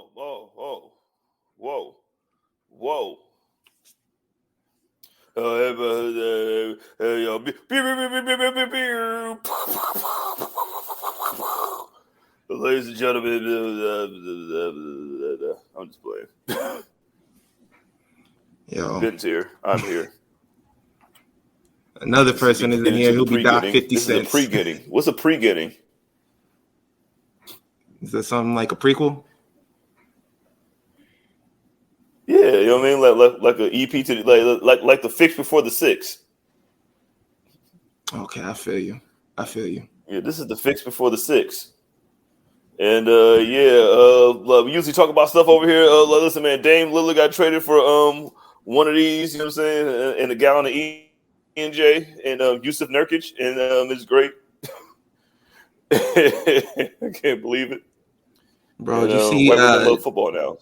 Whoa. Ladies and gentlemen, I'm just playing. Yo, Ben's here. I'm here. Another person is in here who'll be docked 50 cents. This is a pre-getting. What's a pre-getting? Is that something like a prequel? Yeah, you know what I mean? Like an EP to like the fix before the six. Okay, I feel you. Yeah, this is the fix before the six. And we usually talk about stuff over here. Listen, man, Dame Lillard got traded for one of these, you know what I'm saying, and a gallon of ENJ and Yusuf Nurkic, and it's great. I can't believe it. Bro, did you see white women love football now.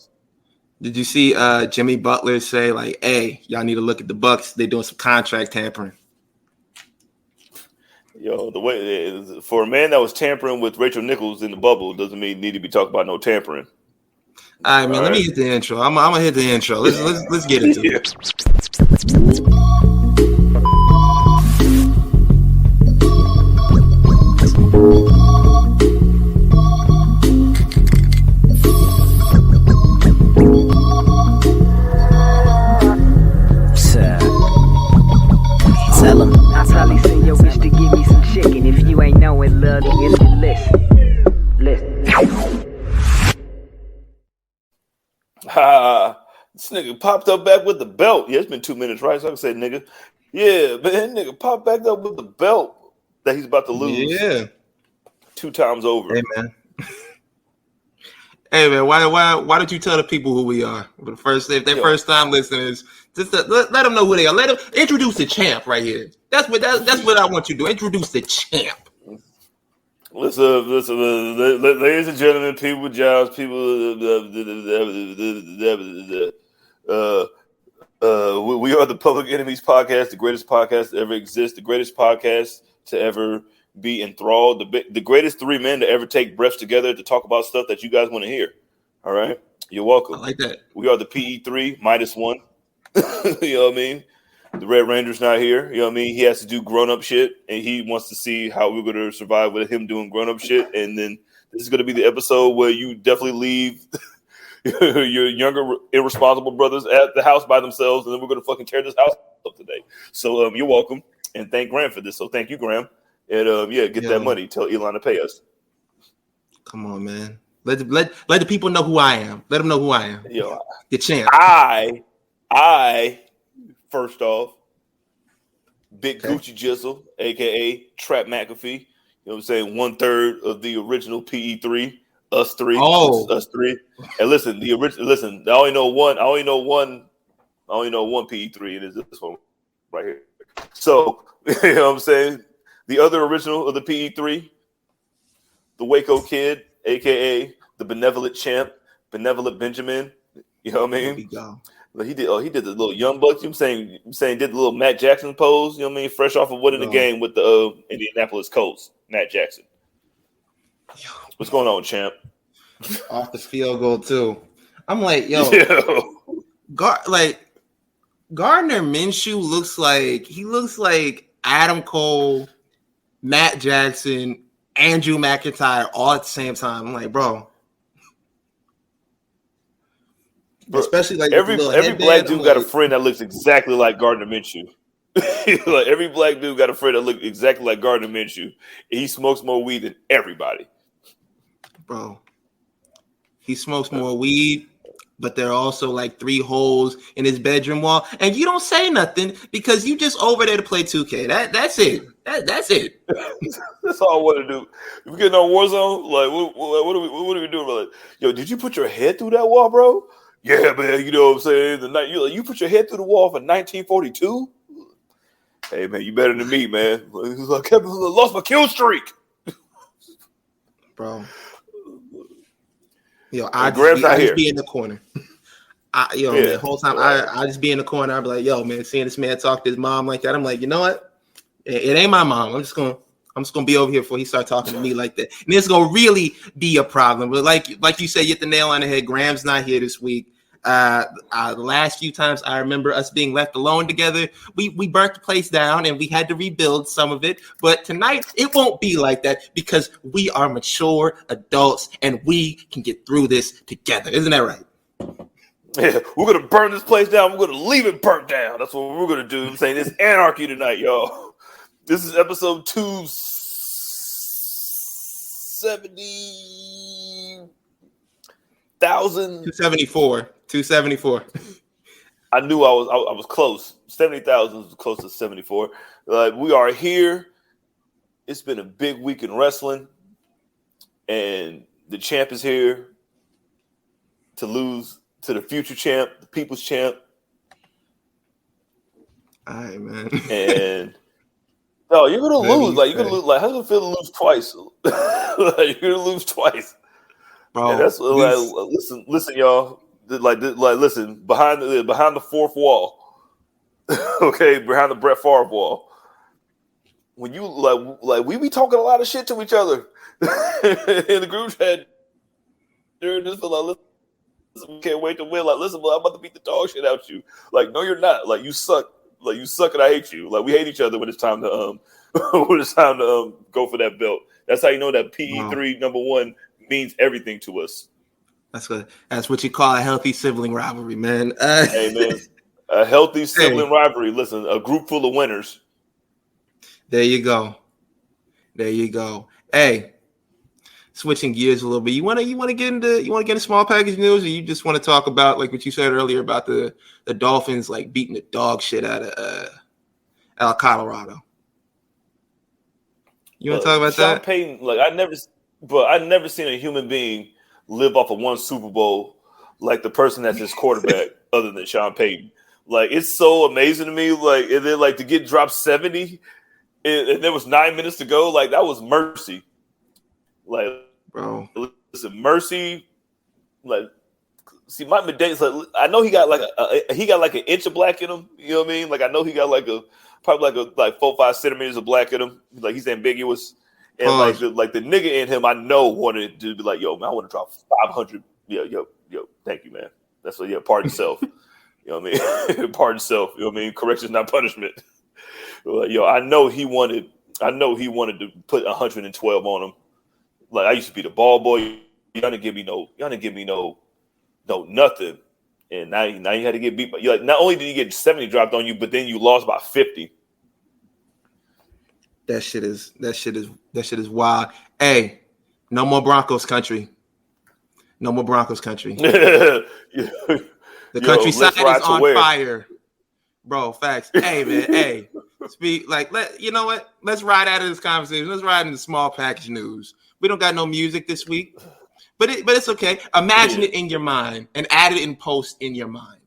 Did you see Jimmy Butler say, like, hey, y'all need to look at the Bucks. They're doing some contract tampering. Yo, the way for a man that was tampering with Rachel Nichols in the bubble doesn't mean need to be talking about no tampering. All right, man. Let me hit the intro. I'm gonna hit the intro. Let's get into it. Tell him. I probably send your wish to give me some chicken. If you ain't know it, love, then listen. This nigga popped up back with the belt. Yeah, it's been 2 minutes, right? So I can say nigga. Yeah, man, nigga popped back up with the belt that he's about to lose. Yeah. 2 times over. Hey, man. Hey, man, why don't you tell the people who we are? If they're first time listeners, just let them know who they are. Let them introduce the champ right here. That's what I want you to do. Introduce the champ. Listen, ladies and gentlemen, people with jobs, people. We are the Public Enemies Podcast, the greatest podcast to ever exist, the greatest podcast to ever be enthralled, the greatest 3 men to ever take breaths together to talk about stuff that you guys want to hear. All right, you're welcome. I like that. We are the PE3 -1. You know what I mean? The Red Ranger's not here. You know what I mean? He has to do grown-up shit, and he wants to see how we're going to survive with him doing grown-up shit. And then this is going to be the episode where you definitely leave your younger, irresponsible brothers at the house by themselves, and then we're going to fucking tear this house up today. So you're welcome, and thank Graham for this. So thank you, Graham. And get that money. Tell Elon to pay us. Come on, man. Let the people know who I am. Let them know who I am. Yo, the champ. I first off, Big Gucci Jizzle, aka Trap McAfee. You know what I'm saying? 1/3 of the original PE3. Us three. And listen, the original. Listen, I only know one PE3, and it's this one right here. So you know what I'm saying? The other original of the PE3, the Waco Kid, aka the Benevolent Champ, Benevolent Benjamin. You know what I mean? He did the little Young Bucks. I'm saying did the little Matt Jackson pose. You know what I mean? Fresh off of winning the game with the Indianapolis Colts, Matt Jackson. What's going on, champ? Off the field goal too. I'm like, Gardner Minshew looks like Adam Cole, Matt Jackson, Andrew McIntyre all at the same time. I'm like, bro. Especially like every black dude got a friend that looks exactly like Gardner Minshew. Like every black dude got a friend that looks exactly like Gardner Minshew. He smokes more weed than everybody. Bro. He smokes more weed, but there are also like 3 holes in his bedroom wall. And you don't say nothing because you just over there to play 2K. That's it. That's it. That's all I want to do. If we getting on Warzone, like what are we doing? Like, yo, did you put your head through that wall, bro? Yeah, man. You know what I'm saying? You put your head through the wall for 1942. Hey, man, you better than me, man. I lost my kill streak, bro. Yo, I just be in the corner. Man, the whole time I just be in the corner. I'd be like, yo, man, seeing this man talk to his mom like that, I'm like, you know what? It ain't my mom. I'm just gonna I'm just gonna be over here before he start talking to me like that, and it's gonna really be a problem. But like you said, you hit the nail on the head. Graham's not here this week. The last few times I remember us being left alone together, we burnt the place down and we had to rebuild some of it. But tonight it won't be like that because we are mature adults and we can get through this together. Isn't that right? Yeah, we're gonna burn this place down. We're gonna leave it burnt down. That's what we're gonna do. I'm saying it's anarchy tonight, y'all. This is episode 270,000. 274. I knew I was close. 70,000 was close to 74. We are here. It's been a big week in wrestling, and the champ is here to lose to the future champ, the people's champ. All right, man. And no, you're gonna lose. You're gonna lose. How's it feel to lose twice? You're gonna lose twice. Bro, and that's listen, y'all. Listen, behind the fourth wall, okay, behind the Brett Favre wall. When you we be talking a lot of shit to each other in the group chat during this. Listen, we can't wait to win. Listen, I'm about to beat the dog shit out you. No, you're not. You suck. You suck, and I hate you. We hate each other when it's time to go for that belt. That's how you know that PE3 number 1 means everything to us. That's what you call a healthy sibling rivalry, man. Hey, man, a healthy sibling rivalry. Listen, a group full of winners. There you go. Hey, switching gears a little bit. You want to get into small package news, or you just want to talk about what you said earlier about the Dolphins beating the dog shit out of Colorado? You want to talk about Sean that? Payton, I've never seen a human being live off of one Super Bowl like the person that's his quarterback, other than Sean Payton. It's so amazing to me. And then to get dropped 70, and there was 9 minutes to go. That was mercy. Bro, listen, mercy. See, Mike McDaniels. I know he got an inch of black in him. You know what I mean? I know he got probably 4-5 centimeters of black in him. He's ambiguous. And the nigga in him, I know wanted to be yo, man, I want to drop 500. Yo, thank you, man. That's what, pardon self. You know what I mean? Pardon self. You know what I mean? Correction is not punishment. I know he wanted to put 112 on him. I used to be the ball boy. You didn't give me no nothing. And now you had to get beat. Not only did you get 70 dropped on you, but then you lost by 50. That shit is wild. Hey, no more Broncos country. No more Broncos country. The countryside is on fire. Bro, facts. Hey, man, hey. Speak you know what? Let's ride out of this conversation. Let's ride into small package news. We don't got no music this week. But it's okay. Imagine it in your mind and add it in post in your mind.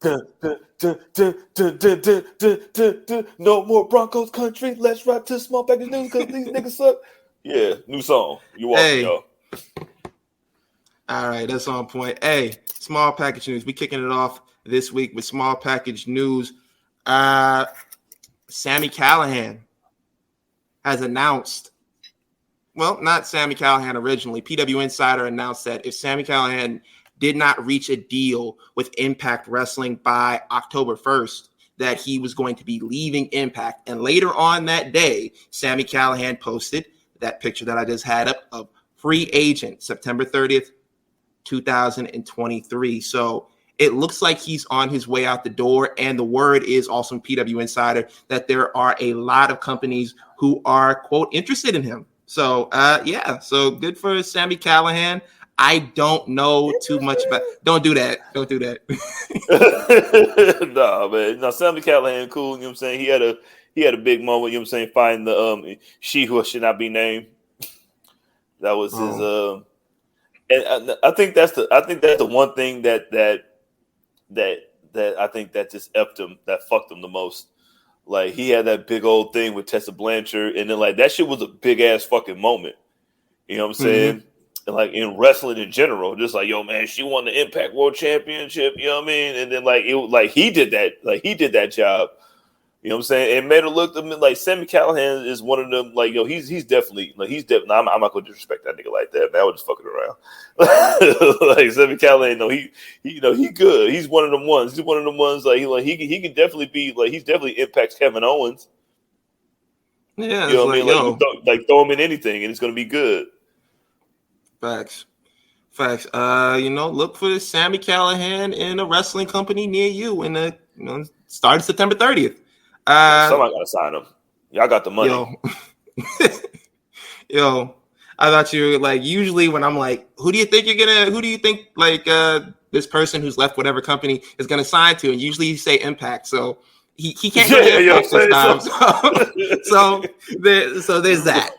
No more Broncos country. Let's ride to small package news because these niggas suck. Yeah, new song. You welcome, y'all. All right, that's on point. Hey, small package news. We kicking it off this week with small package news. Sami Callihan has announced. Well, not Sami Callihan originally. PW Insider announced that if Sami Callihan did not reach a deal with Impact Wrestling by October 1st, that he was going to be leaving Impact. And later on that day, Sami Callihan posted that picture that I just had up of free agent, September 30th, 2023. So it looks like he's on his way out the door. And the word is also from PW Insider that there are a lot of companies who are, quote, interested in him. So, so good for Sami Callihan. I don't know too much about. Don't do that. Nah, man. No, Sami Callihan, cool. You know what I'm saying? He had a big moment. You know what I'm saying? Fighting the she who should not be named. That was his. And I think that's the one thing that I think that just effed him, that fucked him the most. He had that big old thing with Tessa Blanchard, and then that shit was a big ass fucking moment. You know what I'm saying? Mm-hmm. And in wrestling in general, just yo, man, she won the Impact World Championship. You know what I mean? And then he did that, he did that job. You know what I'm saying? It made it look like Sami Callihan is one of them. Like, yo, he's definitely I'm not gonna disrespect that nigga like that, man. I was just fucking around. Like Sami Callihan, no, he good. He's one of them ones. He's one of them ones. He could definitely be like he's definitely impacts Kevin Owens. Yeah, you know what I mean? Like throw him in anything and it's gonna be good. Facts. Look for Sami Callihan in a wrestling company near you in the starting September 30th. Somebody gotta sign him. Y'all got the money. Yo, I thought you were like, usually when I'm like, who do you think this person who's left whatever company is gonna sign to? And usually you say Impact. So he can't go to Impact this time. So there's that.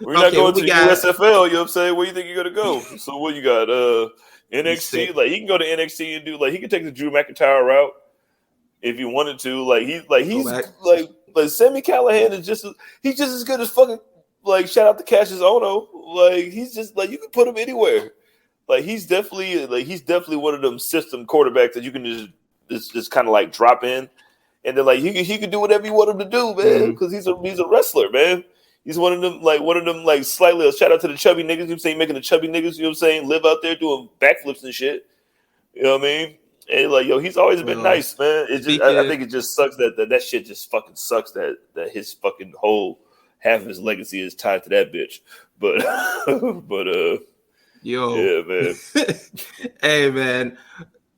We're not going to the USFL, you know what I'm saying? Where do you think you're gonna go? So what you got? NXT, like he can go to NXT and do he can take the Drew McIntyre route if he wanted to. He's Sami Callihan is he's just as good as fucking shout out to Cassius Ohno. He's just you can put him anywhere. He's definitely one of them system quarterbacks that you can just kind of drop in, and then he can do whatever you want him to do, man, because he's a wrestler, man. He's one of them slightly a shout out to the chubby niggas. You know what I'm saying, making the chubby niggas, you know what I'm saying, live out there doing backflips and shit. You know what I mean? And he's always been nice, man. It's just I think it just sucks that shit just fucking sucks that his fucking whole half of his legacy is tied to that bitch. But yeah, man. Hey, man.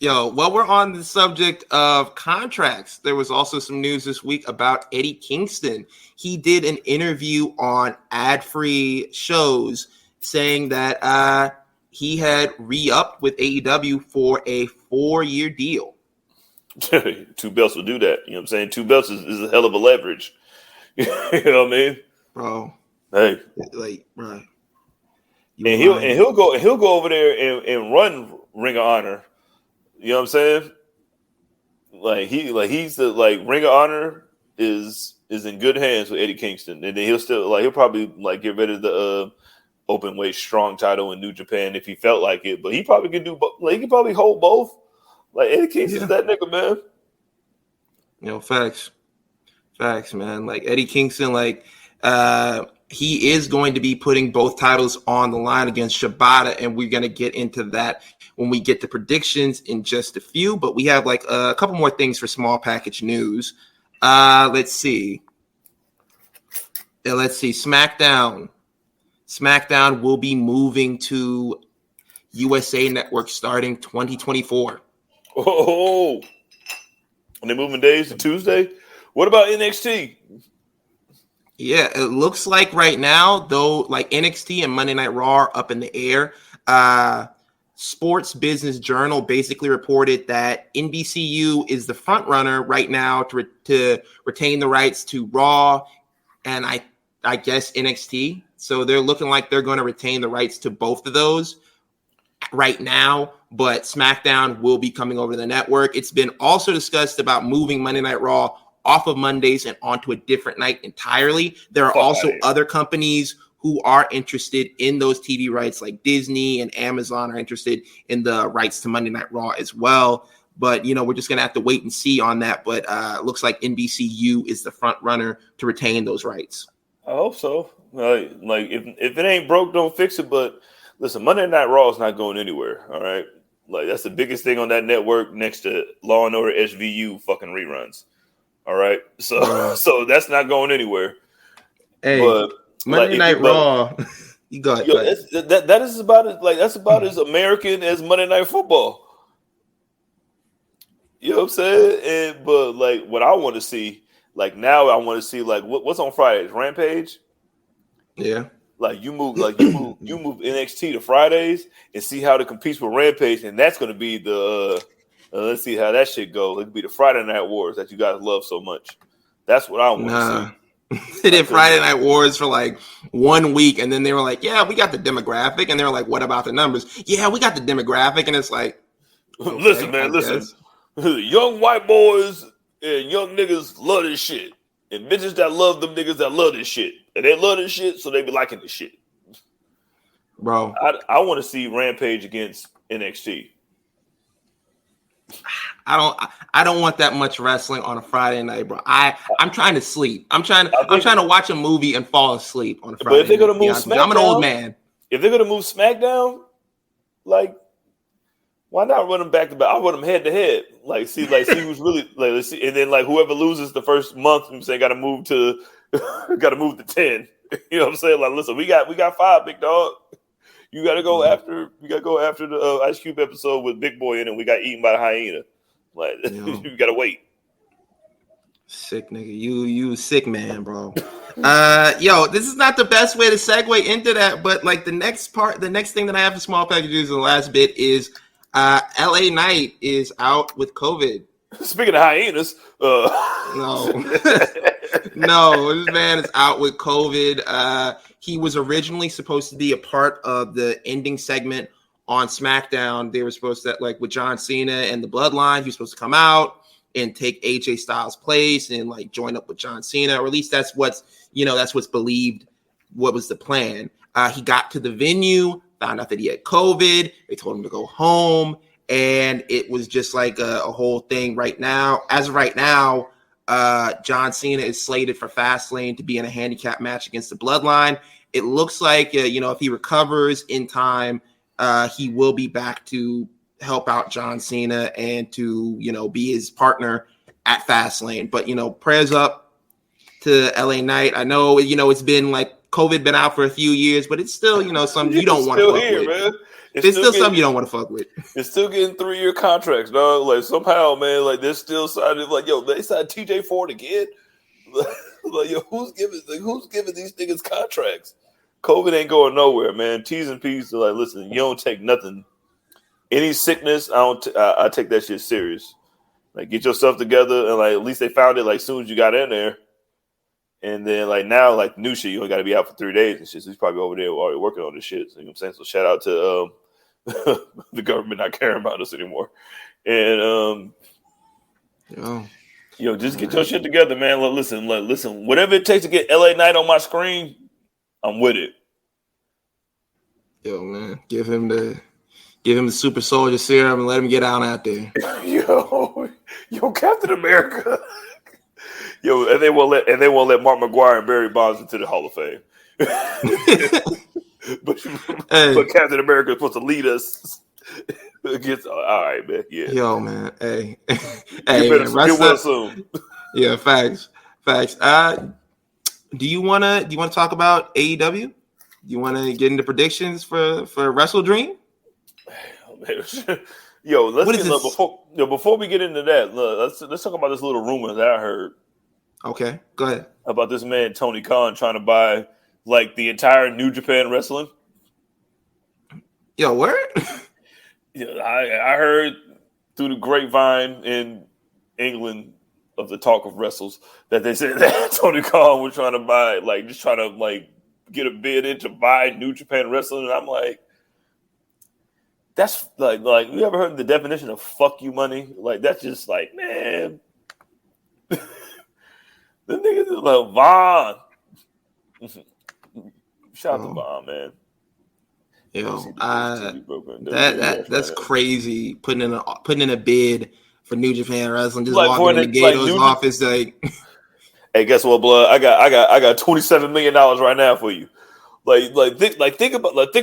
Yo, while we're on the subject of contracts, there was also some news this week about Eddie Kingston. He did an interview on ad-free shows saying that he had re-upped with AEW for a 4-year deal. 2 belts will do that. You know what I'm saying? 2 belts is a hell of a leverage. You know what I mean? Bro. Hey. Bro. He'll go over there and run Ring of Honor. You know what I'm saying? He's the Ring of Honor is in good hands with Eddie Kingston, and then he'll probably get rid of the open weight strong title in New Japan if he felt like it. But he probably could do both. He could probably hold both. Eddie Kingston's that nigga, man. Facts, man. Eddie Kingston, he is going to be putting both titles on the line against Shibata, and we're going to get into that when we get to predictions in just a few. But we have a couple more things for small package news. Let's see. SmackDown will be moving to USA Network starting 2024. Oh, and they're moving days to Tuesday. What about NXT? Yeah, it looks like right now, though, NXT and Monday Night Raw are up in the air. Sports Business Journal basically reported that NBCU is the front runner right now to retain the rights to Raw and I guess NXT. So they're looking like they're going to retain the rights to both of those right now, but SmackDown will be coming over to the network. It's been also discussed about moving Monday Night Raw off of Mondays and onto a different night entirely. There are also other companies who are interested in those TV rights, like Disney and Amazon are interested in the rights to Monday Night Raw as well. But, we're just going to have to wait and see on that. But looks like NBCU is the front runner to retain those rights. I hope so. If it ain't broke, don't fix it. But listen, Monday Night Raw is not going anywhere. All right. That's the biggest thing on that network next to Law and Order SVU fucking reruns. All right. So that's not going anywhere. Hey, but Monday Night Raw. You go ahead. That is about as American as Monday Night Football. You know what I'm saying? But what I want to see, now I want to see what's on Fridays? Rampage? Yeah. You move NXT to Fridays and see how it competes with Rampage, and that's going to be the let's see how that shit goes. It'll be the Friday Night Wars that you guys love so much. That's what I want to see. They did Friday Night Wars for 1 week, and then they were like, "Yeah, we got the demographic," and they were like, "What about the numbers?" Yeah, we got the demographic, and it's like, okay, listen, man, young white boys and young niggas love this shit, and bitches that love them niggas that love this shit, and they love this shit, so they be liking this shit, bro. I want to see Rampage against NXT. I don't want that much wrestling on a Friday night, bro. I'm trying to sleep. I'm trying to watch a movie and fall asleep on a Friday. But if they're gonna night, move SmackDown, I'm an old man. If they're gonna move SmackDown, like, why not run them back to back? I'll run them head to head. Like see who's really like. Let's see, and then like whoever loses the first month, I'm saying got to move to 10. You know what I'm saying? Like, listen, we got 5, big dog. You got to go after. We got to go after the Ice Cube episode with Big Boy in it. We got eaten by the hyena. Like, you got to wait. Sick nigga, you sick man, bro. Yo, this is not the best way to segue into that, but like the next thing that I have for small packages in the last bit is LA Knight is out with COVID. Speaking of hyenas, no, this man is out with COVID. He was originally supposed to be a part of the ending segment on SmackDown. They were supposed to, like, with John Cena and the Bloodline, he was supposed to come out and take AJ Styles' place and like join up with John Cena, or at least that's what's believed. What was the plan? He got to the venue, found out that he had COVID. They told him to go home, and it was just like a whole thing. Right now, as of right now, John Cena is slated for Fastlane to be in a handicap match against the Bloodline. It looks like if he recovers in time, he will be back to help out John Cena and to, be his partner at Fastlane. But, prayers up to LA Knight. I know, it's been like COVID been out for a few years, but it's still, something you don't want to fuck with. Man. It's still something you don't want to fuck with. It's still getting 3-year contracts, dog. Like, somehow, man, like, they're still signing, like, yo, they signed TJ Ford again. Like, yo, who's giving these niggas contracts? COVID ain't going nowhere, man. T's and P's are like, listen, you don't take nothing. Any sickness, I take that shit serious. Like, get yourself together, and like at least they found it like as soon as you got in there. And then like now, like new shit, you only got to be out for 3 days and shit. So he's probably over there already working on this shit. So, you know what I'm saying? So shout out to the government not caring about us anymore. And just get your shit together, man. Listen. Whatever it takes to get LA Knight on my screen, I'm with it. Yo, man, give him the super soldier serum and let him get out there. Yo, Captain America. Yo, and they won't let Mark McGuire and Barry Bonds into the Hall of Fame. but Captain America is supposed to lead us against. All right, man. Yeah. Yo, man. Hey, get well soon. Yeah, facts. Do you wanna talk about AEW? Do you want to get into predictions for WrestleDream? Yo, before we get into that, let's talk about this little rumor that I heard. Okay, go ahead. About this man Tony Khan trying to buy like the entire New Japan Wrestling. Yo, word? Yeah, I heard through the grapevine in England of the talk of wrestles that they said that Tony Khan was trying to buy, like, just trying to like get a bid in to buy New Japan Wrestling, and I'm like, that's like you ever heard the definition of "fuck you" money? Like, that's just like, man, the niggas is like Vaughn. Shout out to Vaughn, man. Yo, that's crazy. Putting in a bid for New Japan Wrestling, just like walking in the Gato's office, like, hey, guess what, blood? I got $27 million right now for you. Think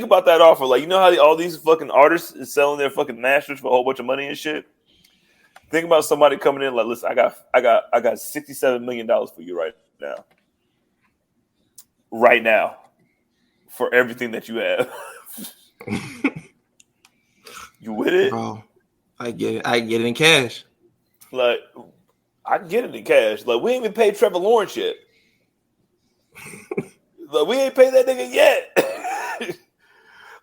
about that offer. Like, you know how all these fucking artists is selling their fucking masters for a whole bunch of money and shit. Think about somebody coming in like, listen, I got $67 million for you right now, for everything that you have. You with it? Bro, I get it. I get it in cash. Like, I can get it in cash. Like, we ain't even paid Trevor Lawrence yet. Like, we ain't paid that nigga yet.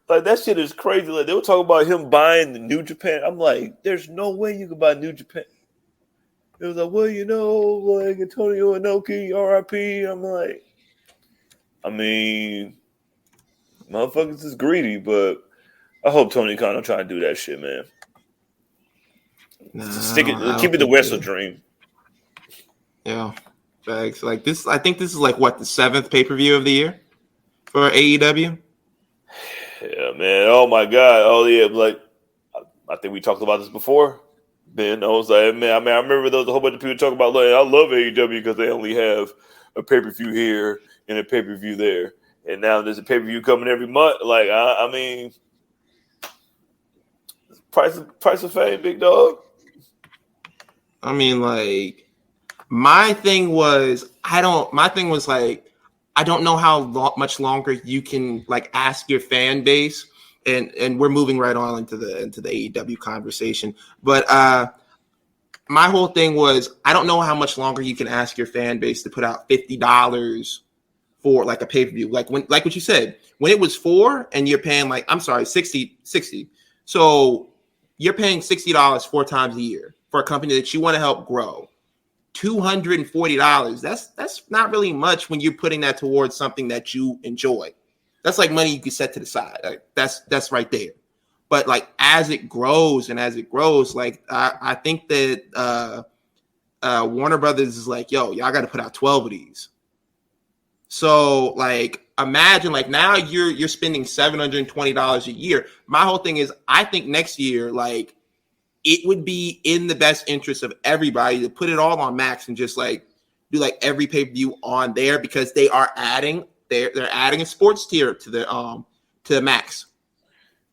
Like, that shit is crazy. Like, they were talking about him buying the New Japan. I'm like, there's no way you can buy New Japan. It was like, well, like Antonio Inoki, RIP. I'm like, I mean, motherfuckers is greedy, but I hope Tony Khan don't try to do that shit, man. Keep it the WrestleDream. Yeah. Facts. Like this, I think this is like what, the 7th pay-per-view of the year for AEW. Yeah, man. Oh my God. Oh yeah. Like, I think we talked about this before. Ben, I was like, man, I remember there was a whole bunch of people talking about, like, I love AEW because they only have a pay-per-view here and a pay-per-view there. And now there's a pay-per-view coming every month. Like, I mean, price of fame, big dog. I mean, like, my thing was I don't know how much longer you can like ask your fan base, and we're moving right on into the AEW conversation. But my whole thing was I don't know how much longer you can ask your fan base to put out $50 for like a pay-per-view. Like what you said, when it was 4 and you're paying like, I'm sorry, 60. So you're paying $60 4 times a year for a company that you want to help grow. $240. That's not really much when you're putting that towards something that you enjoy. That's like money you can set to the side. Like, that's right there. But like as it grows, like I think that Warner Brothers is like, yo, y'all got to put out 12 of these. So like imagine like now you're spending $720 a year. My whole thing is I think next year like it would be in the best interest of everybody to put it all on Max and just like do like every pay-per-view on there, because they are adding they're adding a sports tier to the Max,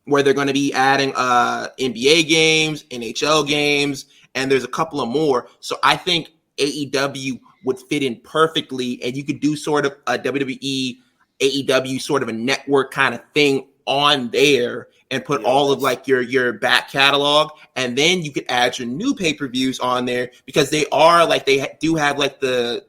where they're going to be adding NBA games, NHL games, and there's a couple of more. So I think AEW would fit in perfectly, and you could do sort of a WWE AEW sort of a network kind of thing on there and put all of like your back catalog, and then you could add your new pay-per-views on there, because they are like do have like the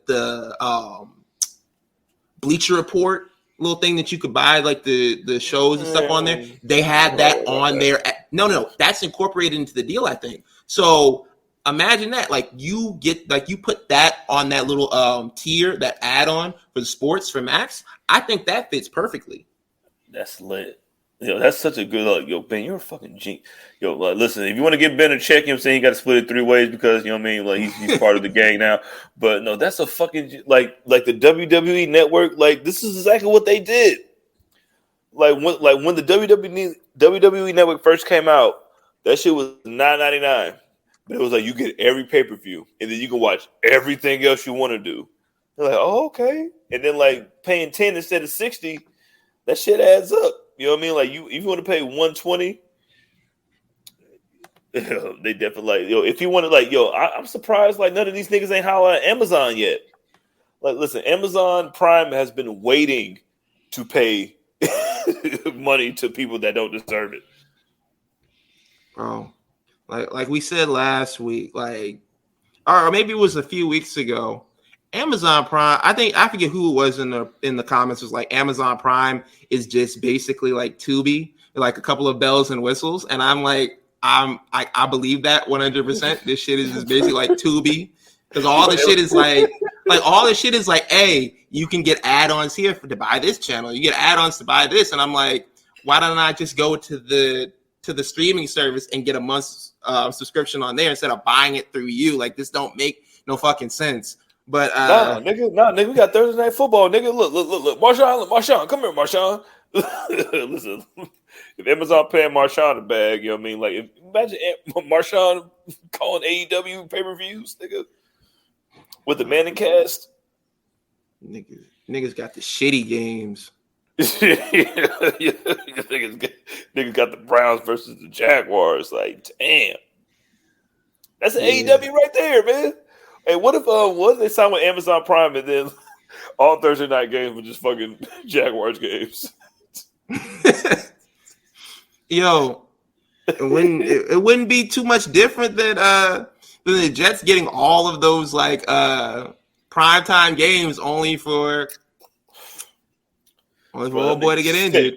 Bleacher Report little thing that you could buy, like the shows and stuff on there. They have that on there. No, that's incorporated into the deal, I think. So imagine that, like you get like you put that on that little tier, that add-on for the sports for Max. I think that fits perfectly. That's lit. Yo, that's such a good yo, Ben, you're a fucking genius. Yo, like, listen, if you want to give Ben a check, you know what I'm saying, you got to split it 3 ways, because, you know what I mean, like he's part of the gang now. But no, that's a fucking like the WWE network, like this is exactly what they did. Like when the WWE network first came out, that shit was $9.99. But it was like you get every pay-per-view, and then you can watch everything else you want to do. They're like, oh, okay. And then like paying 10 instead of 60, that shit adds up. You know what I mean? Like if you want to pay $120, they definitely like, yo, if you want to like, yo, I'm surprised like none of these niggas ain't holla at Amazon yet. Like, listen, Amazon Prime has been waiting to pay money to people that don't deserve it. Bro, like we said last week, like, or maybe it was a few weeks ago, Amazon Prime, I forget who it was in the comments, was like Amazon Prime is just basically like Tubi, like a couple of bells and whistles. And I'm like, I believe that 100%. This shit is just basically like Tubi, because all the shit is like all the shit is like, hey, you can get add-ons here to buy this channel. You get add-ons to buy this. And I'm like, why don't I just go to the streaming service and get a month's subscription on there instead of buying it through you? Like, this don't make no fucking sense. But nigga, we got Thursday Night Football, nigga. Look, Marshawn, come here, Marshawn. Listen, if Amazon paying Marshawn a bag, you know what I mean? Like, imagine Marshawn calling AEW pay-per-views, nigga, with the Manning cast. Niggas got the shitty games. Niggas got the Browns versus the Jaguars. Like, damn, that's an AEW right there, man. Hey, what if they signed with Amazon Prime and then all Thursday night games were just fucking Jaguars games? Yo, it wouldn't be too much different than the Jets getting all of those like primetime games only for old boy to get injured.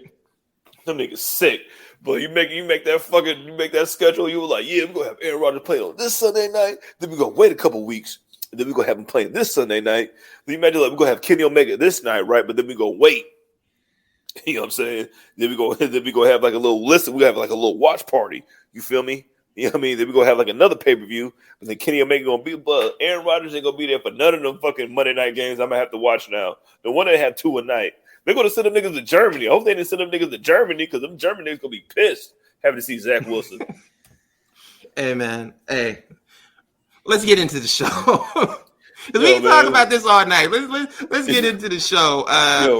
Them niggas sick. But you make that schedule. You were like, yeah, we're gonna have Aaron Rodgers play on this Sunday night. Then we're gonna wait a couple weeks, and then we're gonna have him playing this Sunday night. Then you imagine like we're gonna have Kenny Omega this night, right? But then we go wait. You know what I'm saying? Then we go have like a little listen. We have like a little watch party. You feel me? You know what I mean? Then we gonna have like another pay-per-view. But then Kenny Omega gonna be, but Aaron Rodgers ain't gonna be there for none of them fucking Monday night games. I'm gonna have to watch now. The one that have 2 a night. They're going to send them niggas to Germany. I hope they didn't send them niggas to Germany, because them German niggas going to be pissed having to see Zach Wilson. Hey, man. Hey, let's get into the show. Because we can talk about this all night. Let's get into the show.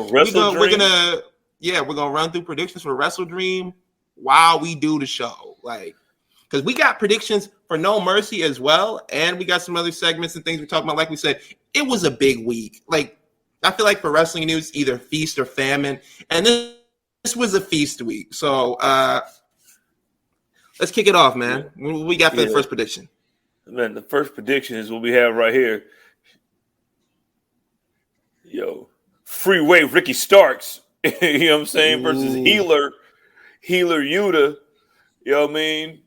We're gonna run through predictions for WrestleDream while we do the show. Like, because we got predictions for No Mercy as well, and we got some other segments and things we're talking about. Like we said, it was a big week. Like, I feel like for wrestling news, either feast or famine, and this was a feast week. So let's kick it off, man. What we got for the first prediction? Man, the first prediction is what we have right here. Yo, Freeway Ricky Starks, you know what I'm saying, versus Healer Yuta, you know what I mean,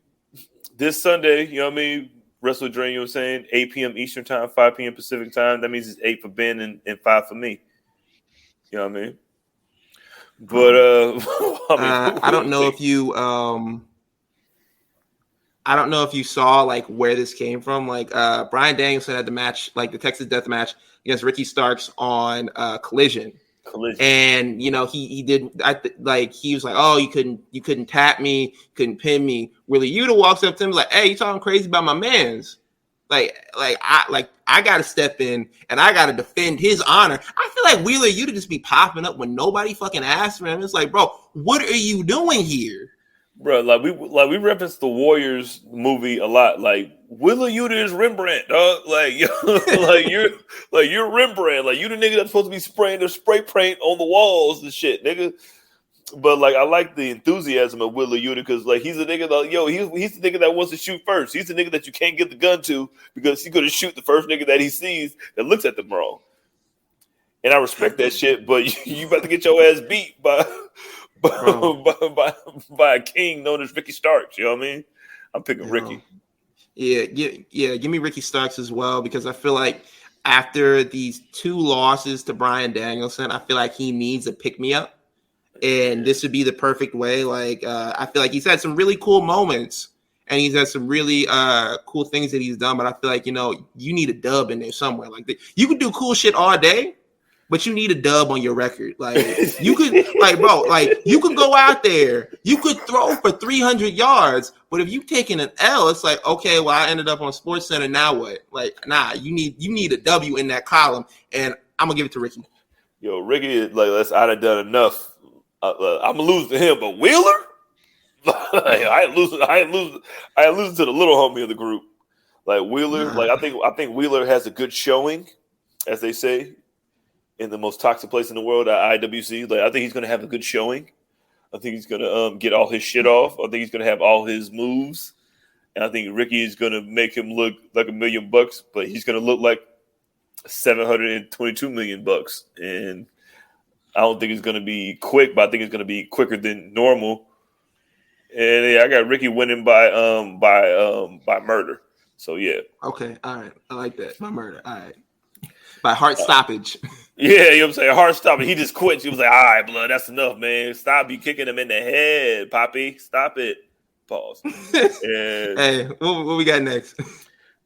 this Sunday, you know what I mean, WrestleDream, you know what I'm saying, 8 p.m. Eastern time, 5 p.m. Pacific time. That means it's 8 for Ben and 5 for me. You know what I mean? But, I don't know if you, I don't know if you saw like where this came from. Like Bryan Danielson had the match, like the Texas Death Match against Ricky Starks on Collision. And you know he did. He was like, "Oh, you couldn't tap me, couldn't pin me." Willie Yuta walks up to him like, "Hey, you talking crazy about my man's?" I got to step in and I got to defend his honor. I feel like Wheeler Yuta just be popping up when nobody fucking asks for him. It's like, bro, what are you doing here? Bro, we reference the Warriors movie a lot. Like Willa Yuta is Rembrandt, dog. Like you're Rembrandt. Like you the nigga that's supposed to be spraying the spray paint on the walls and shit, nigga. But like I like the enthusiasm of Willa Yuta because like he's a nigga that he's the nigga that wants to shoot first. He's the nigga that you can't get the gun to because he's gonna shoot the first nigga that he sees that looks at them wrong. And I respect that shit, but you about to get your ass beat by a king known as Ricky Starks. You know what I mean? I'm picking Ricky. Yeah. Give me Ricky Starks as well because I feel like after these 2 losses to Bryan Danielson, I feel like he needs a pick me up, and this would be the perfect way. Like I feel like he's had some really cool moments, and he's had some really cool things that he's done. But I feel like you need a dub in there somewhere. Like you can do cool shit all day, but you need a dub on your record. Like you could, you can go out there, you could throw for 300 yards, but if you taking an L, it's like, okay, well, I ended up on SportsCenter. Now what? Like, nah, you need a W in that column, and I'm gonna give it to Ricky. Yo, Ricky, I'd have done enough. I'm gonna lose to him, but Wheeler, I ain't losing to the little homie of the group. Like Wheeler, I think Wheeler has a good showing, as they say, in the most toxic place in the world at IWC. Like I think he's gonna have a good showing. I think he's gonna get all his shit off. I think he's gonna have all his moves, and I think Ricky is gonna make him look like $1 million, but he's gonna look like $722 million. And I don't think it's gonna be quick, but I think it's gonna be quicker than normal. And yeah, I got Ricky winning by murder. So yeah. Okay, all right, I like that. By murder, all right. By heart stoppage. Yeah, you know what I'm saying? Heart stoppage. He just quit. He was like, all right, blood, that's enough, man. Stop you kicking him in the head, Poppy. Stop it. Pause. Hey, what we got next?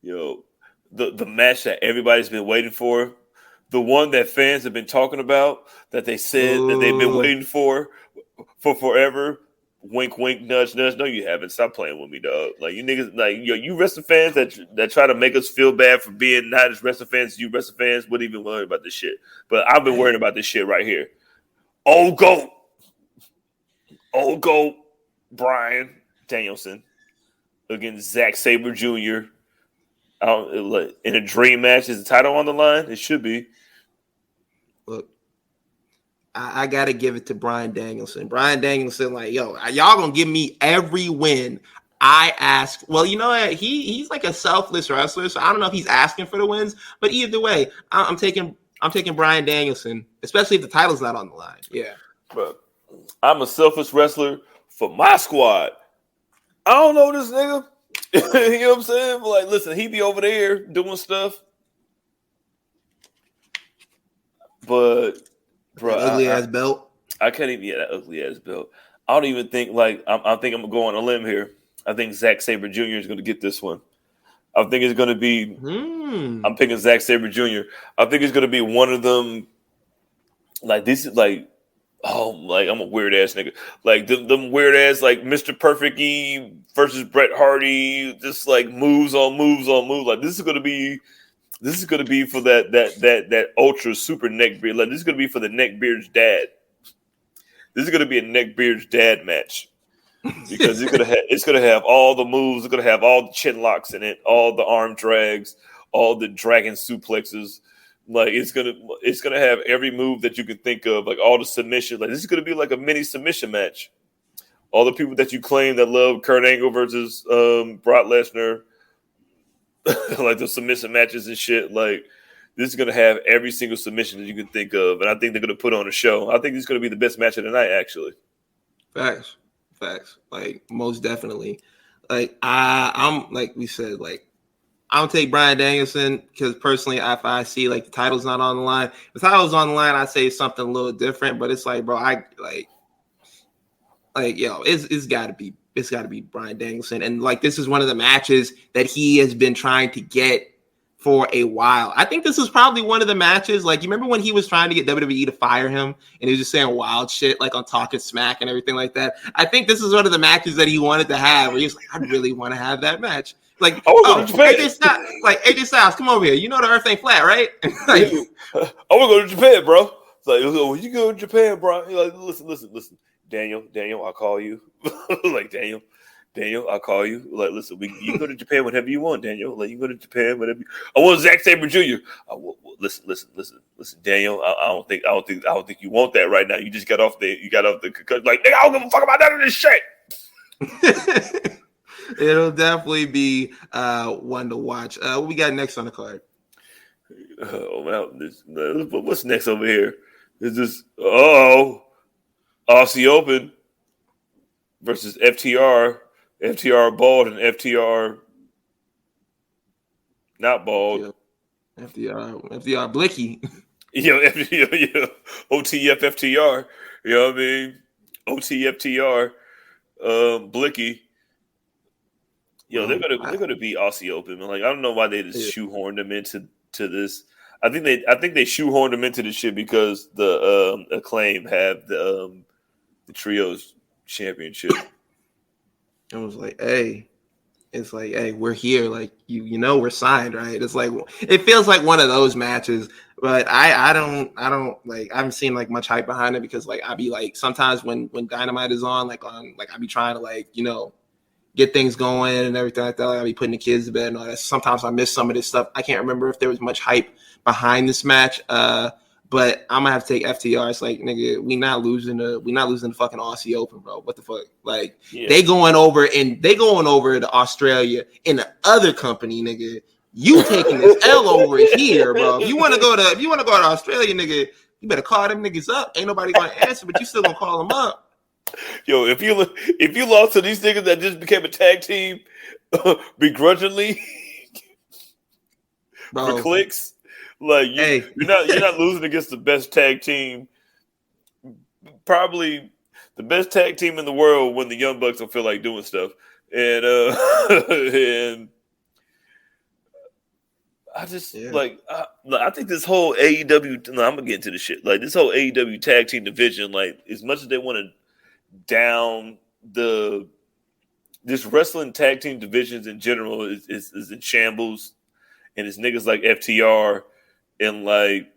Yo, the match that everybody's been waiting for, the one that fans have been talking about, that they said that they've been waiting for forever. Wink, wink, nudge, nudge. No, you haven't. Stop playing with me, dog. Like you niggas, like you wrestling fans that try to make us feel bad for being not as wrestling fans. You wrestling fans wouldn't even worry about this shit. But I've been worrying about this shit right here. Old goat, Bryan Danielson against Zack Sabre Jr. In a dream match. Is the title on the line? It should be. Look. I got to give it to Bryan Danielson. Bryan Danielson, like, yo, y'all going to give me every win I ask. Well, you know what? He's like a selfless wrestler, so I don't know if he's asking for the wins. But either way, I'm taking Bryan Danielson, especially if the title's not on the line. Yeah. But I'm a selfless wrestler for my squad. I don't know this nigga. You know what I'm saying? But like, listen, he be over there doing stuff. But... Bro, ugly ass belt. I can't even that ugly ass belt. I don't even think I think I'm gonna go on a limb here. I think Zack Sabre Jr. is gonna get this one. I think it's gonna be. I'm picking Zack Sabre Jr. I think it's gonna be one of them. Like this is like Oh, like I'm a weird ass nigga. Like them weird ass like Mr. Perfect E versus Bret Hardy, just like moves on moves on moves. Like this is gonna be for that ultra super neck beard. Like this is gonna be for the neckbeard's dad. This is gonna be a neckbeard's dad match. Because it's gonna have all the moves, it's gonna have all the chin locks in it, all the arm drags, all the dragon suplexes. Like it's gonna have every move that you can think of, like all the submissions. Like this is gonna be like a mini submission match. All the people that you claim that love Kurt Angle versus Brock Lesnar, like the submission matches and shit. Like this is gonna have every single submission that you can think of, and I think they're gonna put on a show. I think this is gonna be the best match of the night, actually. Facts. Like most definitely. Like I'm like we said, like I'll take Bryan Danielson because personally, if I see like the title's not on the line, if the title's on the line, I say something a little different. But it's like, bro, I like yo, it's gotta be Bryan Danielson. And like this is one of the matches that he has been trying to get for a while. I think this is probably one of the matches. Like, you remember when he was trying to get WWE to fire him and he was just saying wild shit, like on Talking Smack and everything like that? I think this is one of the matches that he wanted to have where he was like, I really want to have that match. Like, AJ Styles, come over here. You know the earth ain't flat, right? Like, I want to go to Japan, bro. It's like, when you go to Japan, bro, you're like, listen. Daniel, I'll call you. Like, Daniel, I'll call you. Like, listen, you can go to Japan whenever you want, Daniel. Like, you can go to Japan whenever. I want Zack Sabre Jr. Listen, Daniel. I don't think you want that right now. You just got off the like, nigga, I don't give a fuck about none of this shit. It'll definitely be one to watch. What we got next on the card? Oh man, what's next over here? Is this Aussie Open versus FTR. FTR bald and FTR not bald. FTR blicky. OTF FTR. You know what I mean? OTFTR blicky. They're gonna be Aussie Open. Like, I don't know why they just shoehorned them into this. I think they shoehorned them into this shit because the Acclaim have the Trios Championship. It was like, hey, we're here. Like, you know, we're signed, right? It's like, it feels like one of those matches, but I don't like, I haven't seen like much hype behind it because like, I be like, sometimes when Dynamite is on, I be trying to like, you know, get things going and everything like that. Like, I be putting the kids to bed and all that. Sometimes I miss some of this stuff. I can't remember if there was much hype behind this match. But I'm gonna have to take FTR. It's like, nigga, we not losing the fucking Aussie Open, bro. What the fuck? Like, they going over to Australia in the other company, nigga. You taking this L over here, bro. If you wanna go to Australia, nigga, you better call them niggas up. Ain't nobody gonna answer, but you still gonna call them up. Yo, if you lost to these niggas that just became a tag team begrudgingly for clicks. Like, you're not losing against the best tag team, probably the best tag team in the world when the Young Bucks don't feel like doing stuff. And and I just I think this whole AEW. No, I'm gonna get into the shit. Like, this whole AEW tag team division. Like, as much as they want to down this wrestling tag team divisions in general is in shambles, and it's niggas like FTR. And like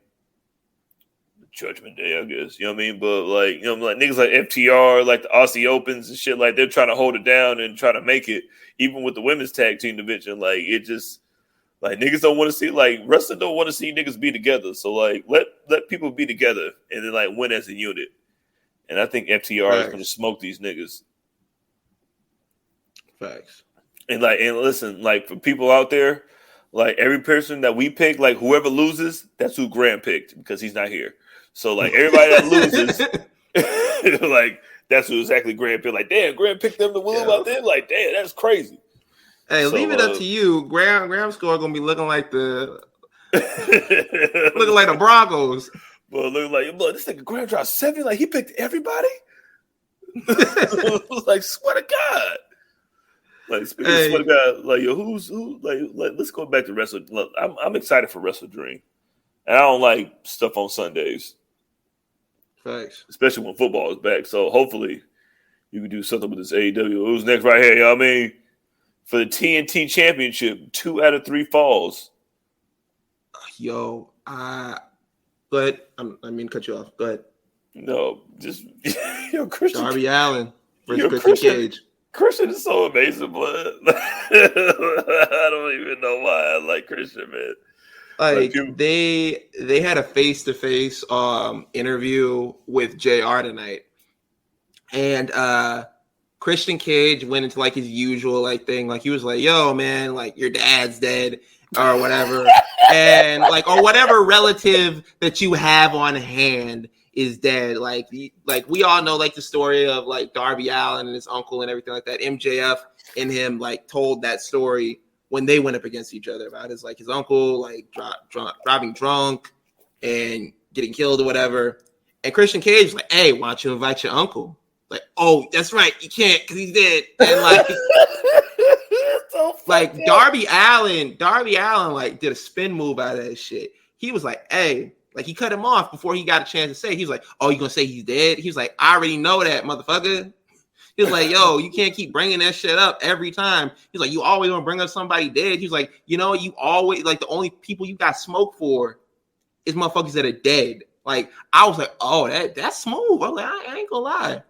Judgment Day, I guess, you know what I mean. But like, like niggas like FTR, like the Aussie Opens and shit, like they're trying to hold it down and try to make it. Even with the women's tag team division, like it just like niggas don't want to see, like wrestling don't want to see niggas be together. So like let people be together and then like win as a unit. And I think FTR is going to smoke these niggas. Facts. And listen, like for people out there. Like, every person that we pick, like, whoever loses, that's who Graham picked because he's not here. So, like, everybody that loses, like, that's who exactly Graham picked. Like, damn, Graham picked them to win out there? Like, damn, that's crazy. Hey, so, leave it up to you. Graham's score going to be looking like the Broncos. But look like, look, this nigga Graham dropped 70. Like, he picked everybody? Like, swear to God. Like, speaking of swear to God, like, yo, who? Like, let's go back to wrestling. Look, I'm excited for WrestleDream, and I don't like stuff on Sundays. Thanks. especially when football is back. So hopefully you can do something with this AEW. Who's next right here? You know what I mean? For the TNT Championship, 2 out of 3 falls. Yo, go ahead. I mean, cut you off. Go ahead. No, just Christian. Darby Allin versus Christian Cage. Christian is so amazing, blood. I don't even know why I like Christian, man. Like they had a face-to-face interview with JR tonight, and Christian Cage went into like his usual like thing, like he was like, "Yo, man, like your dad's dead or whatever," and like or whatever relative that you have on hand is dead. Like we all know like the story of like Darby Allin and his uncle and everything like that. MJF and him like told that story when they went up against each other about his uncle like driving drunk and getting killed or whatever. And Christian Cage was like, "Hey, why don't you invite your uncle?" Like, "Oh, that's right, you can't because he's dead." And like, so like Darby Allin like did a spin move out of that shit. He was like, "Hey." Like, he cut him off before he got a chance to say. He was like, "Oh, you gonna say he's dead?" He was like, "I already know that, motherfucker." He was like, "Yo, you can't keep bringing that shit up every time." He's like, "You always want to bring up somebody dead." He's like, "You know, you always, like, the only people you got smoke for is motherfuckers that are dead." Like, I was like, "Oh, that's smooth." I was like, I ain't gonna lie.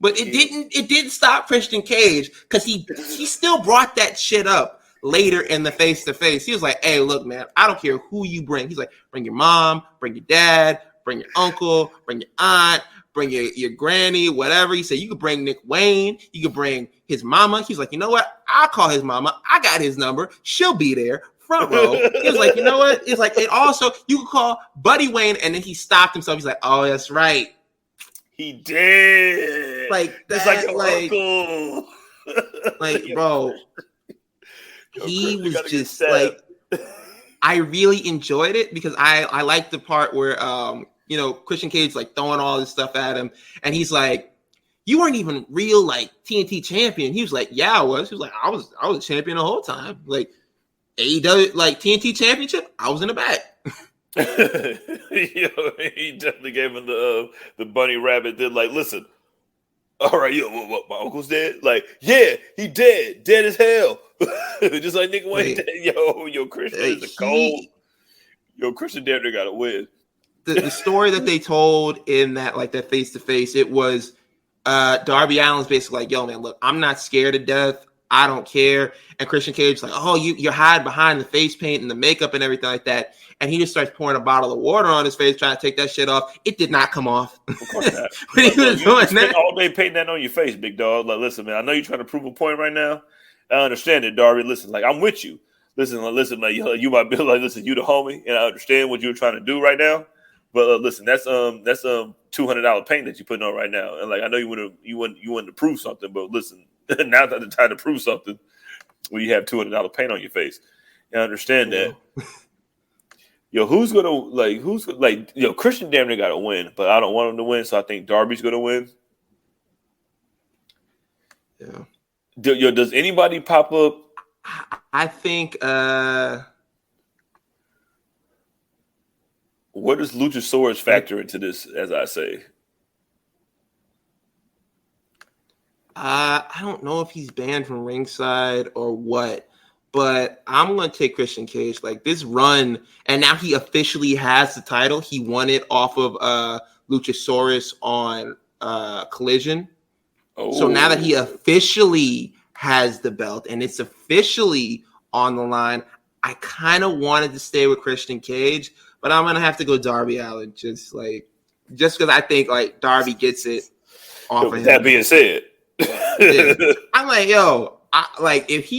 But it didn't stop Christian Cage because he still brought that shit up later in the face-to-face. He was like, "Hey, look, man, I don't care who you bring." He's like, "Bring your mom, bring your dad, bring your uncle, bring your aunt, bring your granny, whatever." He said, "You could bring Nick Wayne. You could bring his mama." He's like, "You know what? I'll call his mama. I got his number. She'll be there, front row." He was like, "You know what?" It's like, and also, you could call Buddy Wayne." And then he stopped himself. He's like, "Oh, that's right. He did." Like, that's that, like your uncle. Like, bro. He was just like, I really enjoyed it because I liked the part where Christian Cage like throwing all this stuff at him, and he's like, "You weren't even real like TNT champion." He was like, "Yeah, I was." He was like, I was a champion the whole time. Like AEW, like TNT championship, I was in the back." He definitely gave him the bunny rabbit. Then like, "Listen, all right, what, my uncle's dead?" Like, "Yeah, he dead as hell." Just like Nick Wayne. Yo, Christian is a cold. Yo, Christian damn near gotta win. The story that they told in that like that face to face, it was Darby Allin's basically like, "Yo, man, look, I'm not scared of death. I don't care." And Christian Cage's like, "Oh, you're hiding behind the face paint and the makeup and everything like that." And he just starts pouring a bottle of water on his face, trying to take that shit off. It did not come off. Of course not. When he was doing that all day painting that on your face, big dog. Like, "Listen, man, I know you're trying to prove a point right now. I understand it, Darby. Listen, like, I'm with you. Listen, like you might be like, listen, you the homie, and I understand what you're trying to do right now. But listen, that's $200 paint that you're putting on right now. And like, I know you want to prove something, but listen, now's not the time to prove something when you have $200 paint on your face. And I understand that." Yo, Christian damn near got to win, but I don't want him to win, so I think Darby's gonna win. Yeah. Does anybody pop up? I think where does Luchasaurus factor into this, as I say? I don't know if he's banned from ringside or what, but I'm going to take Christian Cage. Like, this run, and now he officially has the title. He won it off of Luchasaurus on Collision. Oh. So now that he officially has the belt and it's officially on the line, I kind of wanted to stay with Christian Cage, but I'm going to have to go Darby Allin just because I think like Darby gets it off of him. That being said, yeah. I'm like, if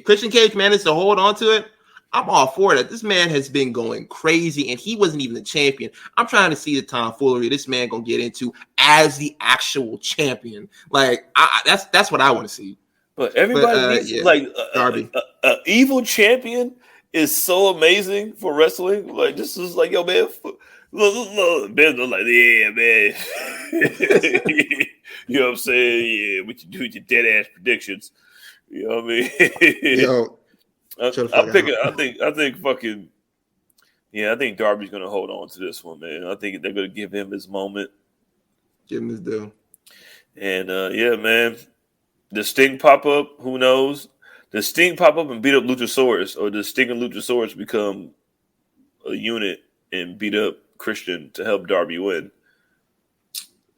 Christian Cage manages to hold on to it, I'm all for that. This man has been going crazy, and he wasn't even the champion. I'm trying to see the tomfoolery this man gonna get into as the actual champion. Like, that's what I want to see. But everybody needs Darby. Evil champion is so amazing for wrestling. Like, this is like, yo, man, look, Ben's like, yeah, man. You know what I'm saying? Yeah, what you do with your dead ass predictions. You know what I mean? Yo, I think fucking Yeah, I think Darby's going to hold on to this one, man. I think they're going to give him his moment. Give him his due. And, yeah, man, the Sting pop up, who knows? Does Sting pop up and beat up Luchasaurus, or does Sting and Luchasaurus become a unit and beat up Christian to help Darby win?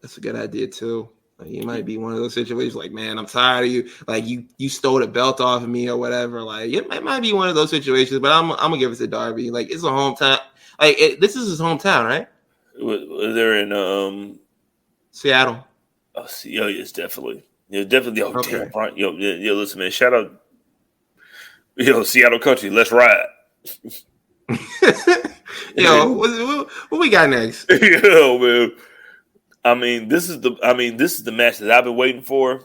That's a good idea, too. Like, it might be one of those situations like, man, I'm tired of you. Like, you stole the belt off of me or whatever. Like, it might be one of those situations, but I'm going to give it to Darby. Like, it's a hometown. Like, this is his hometown, right? They're in Seattle. Oh, yes, definitely. Yeah, definitely. Oh, Okay. damn, Brian. Yo, listen, man. Shout out, Seattle country. Let's ride. Yo, what we got next? Man. I mean, this is the match that I've been waiting for.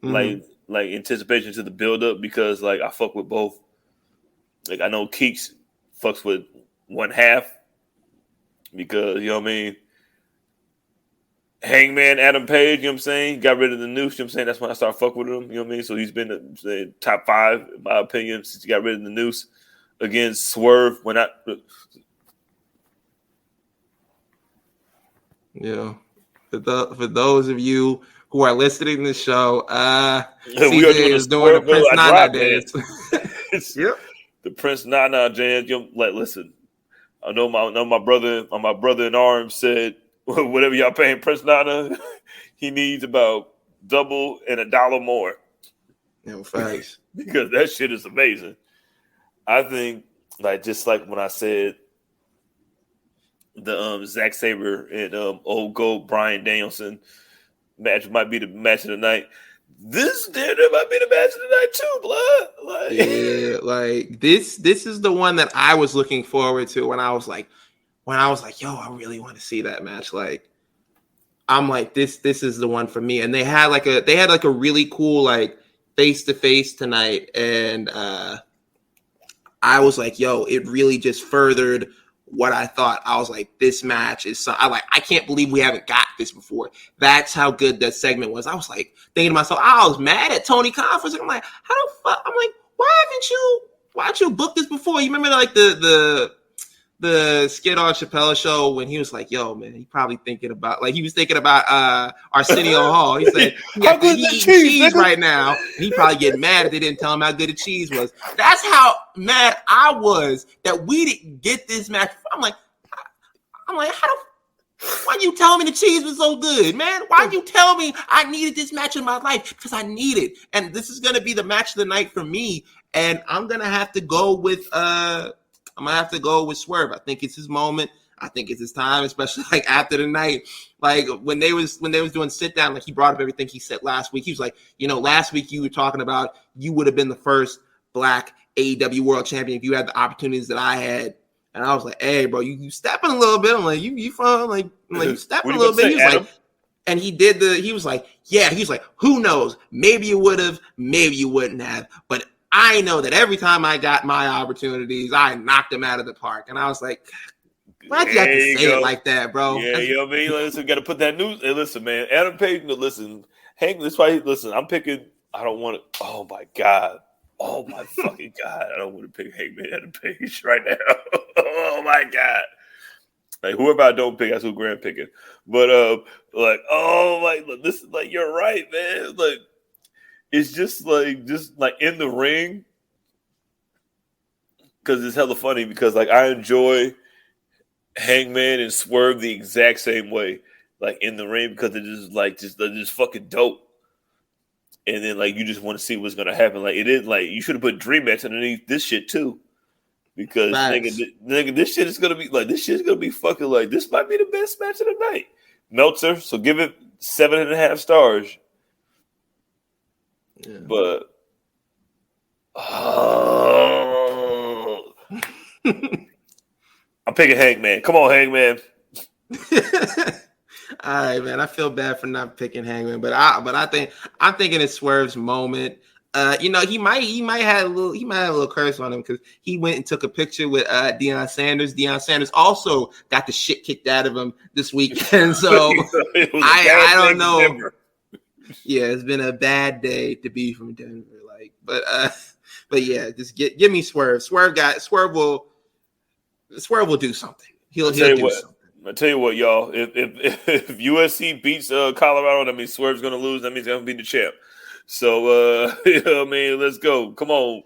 Like anticipation to the build up, because like I fuck with both. Like I know Keeks fucks with one half, because you know what I mean. Hangman Adam Page, you know what I'm saying? Got rid of the noose, you know what I'm saying? That's when I started fucking with him, you know what I mean? So he's been the top 5, in my opinion, since he got rid of the noose. Against Swerve, Yeah. For those of you who are listening to the show, we are doing is doing the Prince Nana dance. Yep. The Prince Nana dance. Like, listen, I know my brother in arms said, whatever y'all paying Prince Nana, he needs about double and $1 more. Yeah, facts. Because that shit is amazing. I think, like, just like when I said the Zack Sabre and old GOAT Bryan Danielson match might be the match of the night. This there might be the match of the night too, blood. Like, yeah, like this is the one that I was looking forward to when I was like, yo, I really want to see that match. Like, I'm like, this is the one for me. And they had like a really cool like face to face tonight, and I was like, yo, it really just furthered what I thought. I was like, this match is I can't believe we haven't got this before. That's how good that segment was. I was like thinking to myself, I was mad at Tony Khan for a second. I'm like, how the fuck? I'm like, why'd you book this before? You remember like the skit on Chappelle show when he was like, yo, man, he was thinking about Arsenio Hall. He said he eating cheese right now, and he probably getting mad if they didn't tell him how good the cheese was. That's how mad I was that we didn't get this match. I'm like, why you tell me the cheese was so good, man? Why you tell me I needed this match in my life? Because I need it. And this is gonna be the match of the night for me. And I'm gonna have to go with Swerve. I think it's his moment. I think it's his time, especially like after the night. Like when they was doing sit down, like he brought up everything he said last week. He was like, last week you were talking about you would have been the first Black AEW World Champion if you had the opportunities that I had. And I was like, hey, bro, you stepping a little bit. I'm like, you from like you stepping a little bit. He was like, and he was like, yeah, he was like, who knows? Maybe you would have, maybe you wouldn't have. But I know that every time I got my opportunities, I knocked them out of the park. And I was like, why'd you have to say it like that, bro? Yeah, you know what I mean? Listen, got to put that news. Hey, listen, man, Adam Page, listen, Hank, that's why, listen, I'm picking, I don't want to, oh my God. Oh my fucking God. I don't want to pick Hangman Adam Page right now. Oh my God. Like whoever I don't pick, that's who Grant picking. But like, oh like this is like you're right, man. Like it's just like in the ring. Cause it's hella funny because like I enjoy Hangman and Swerve the exact same way. Like in the ring because they're just fucking dope. And then, like, you just want to see what's going to happen. Like, it is, like, you should have put Dream Match underneath this shit, too. Because, nigga, this shit is going to be, like, fucking, like, this might be the best match of the night. Meltzer, so give it 7.5 stars. Yeah. But, I'm picking Hangman. Come on, Hangman. All right, man. I feel bad for not picking Hangman, but I'm thinking it's Swerve's moment. He might have a little curse on him because he went and took a picture with Deion Sanders. Deion Sanders also got the shit kicked out of him this weekend, so I don't know. Yeah, it's been a bad day to be from Denver. Like, but yeah, just give me Swerve. Swerve will. Swerve will do something. He'll tell you do what. something. I tell you what, y'all. If USC beats Colorado, that means Swerve's gonna lose. That means he's gonna be the champ. So you know what I mean, let's go. Come on.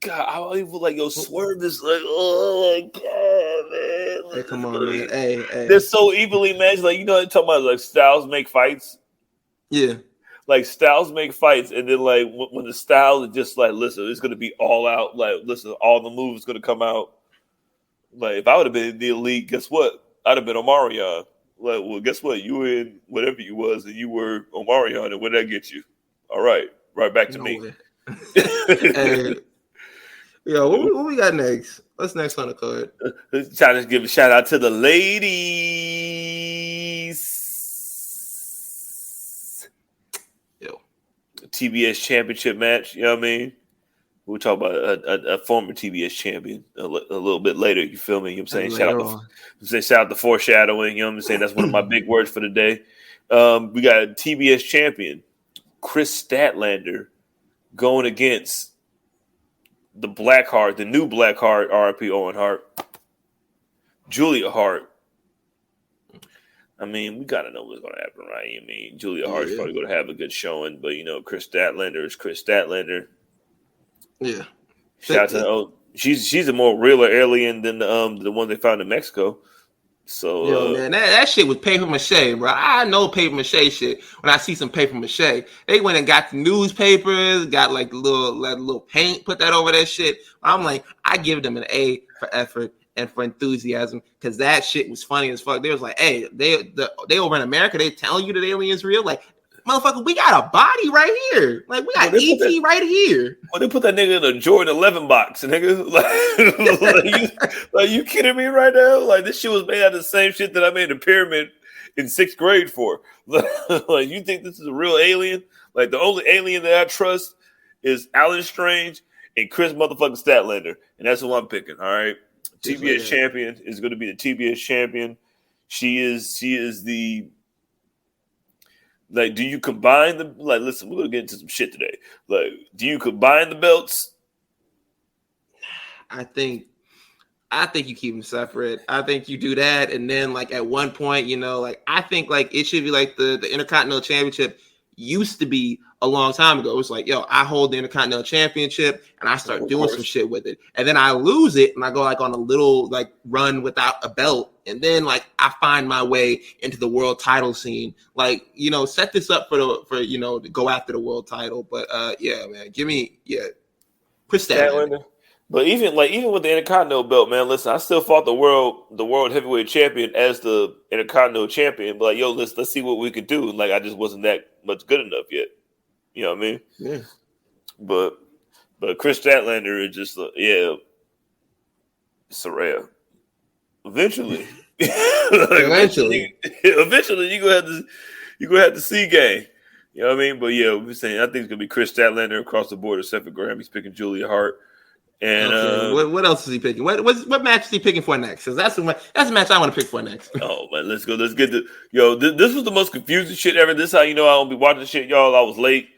God, I don't even like Swerve is like, oh my god, man. Hey, come on, man. Hey. They're so evenly matched. Like, you know, they're talking about like styles make fights. Yeah. Like styles make fights, and then like when the style is just like, listen, it's gonna be all out. Like, listen, all the moves gonna come out. Like, if I would have been in the elite, guess what? I'd have been Omarion. Like, well, guess what? You were in whatever you was, and you were Omarion, and where did that get you? All right, right back to me. Hey, yo, what we got next? What's next on the card? Trying to give a shout out to the ladies. Yo, TBS championship match. You know what I mean? We'll talk about a former TBS champion a little bit later. You feel me? You know what I'm saying? Shout out to foreshadowing. You know what I'm saying? That's one of my big words for the day. We got a TBS champion, Chris Statlander, going against the Blackheart, the new Blackheart, RIP Owen Hart, Julia Hart. I mean, we got to know what's going to happen, right? I mean, Julia Hart's probably going to have a good showing, but, you know, Chris Statlander is Chris Statlander. Yeah. Shout out to she's a more realer alien than the one they found in Mexico. So yo, man, that shit was paper mache, bro. I know paper mache shit. When I see some paper mache, they went and got the newspapers, got like little paint, put that over that shit. I'm like, I give them an A for effort and for enthusiasm because that shit was funny as fuck. They was like, hey, they over in America, they telling you that alien's real, like. Motherfucker, we got a body right here. Like, we got ET right here. Well, they put that nigga in a Jordan 11 box, nigga. Like, you kidding me right now? Like, this shit was made out of the same shit that I made a pyramid in 6th grade for. Like, you think this is a real alien? Like, the only alien that I trust is Alan Strange and Chris motherfucking Statlander. And that's who I'm picking, all right? TBS champion is going to be the TBS champion. She is the... Like, do you combine the listen, we're gonna get into some shit today. Like, do you combine the belts? I think you keep them separate. I think you do that, and then like at one point, you know, like I think like it should be like the Intercontinental Championship used to be a long time ago. It was like, yo, I hold the Intercontinental Championship and I start doing some shit with it. And then I lose it and I go like on a little like run without a belt. And then like I find my way into the world title scene. Like, you know, set this up for you know, to go after the world title. But yeah, man, give me Chris Statlander. But even with the Intercontinental belt, man, listen, I still fought the world heavyweight champion as the Intercontinental champion. But like, yo, let's see what we could do. Like, I just wasn't that much good enough yet. You know what I mean? Yeah. But Chris Statlander is just Soraya. Eventually, eventually, you gonna have to see gang. You know what I mean? But yeah, we're saying I think it's gonna be Chris Statlander across the board. Except for Graham, he's picking Julia Hart. And okay. What else is he picking? What match is he picking for next? Because that's the match I want to pick for next. Oh man, let's go. Let's get this was the most confusing shit ever. This is how you know I don't be watching shit, y'all. I was late.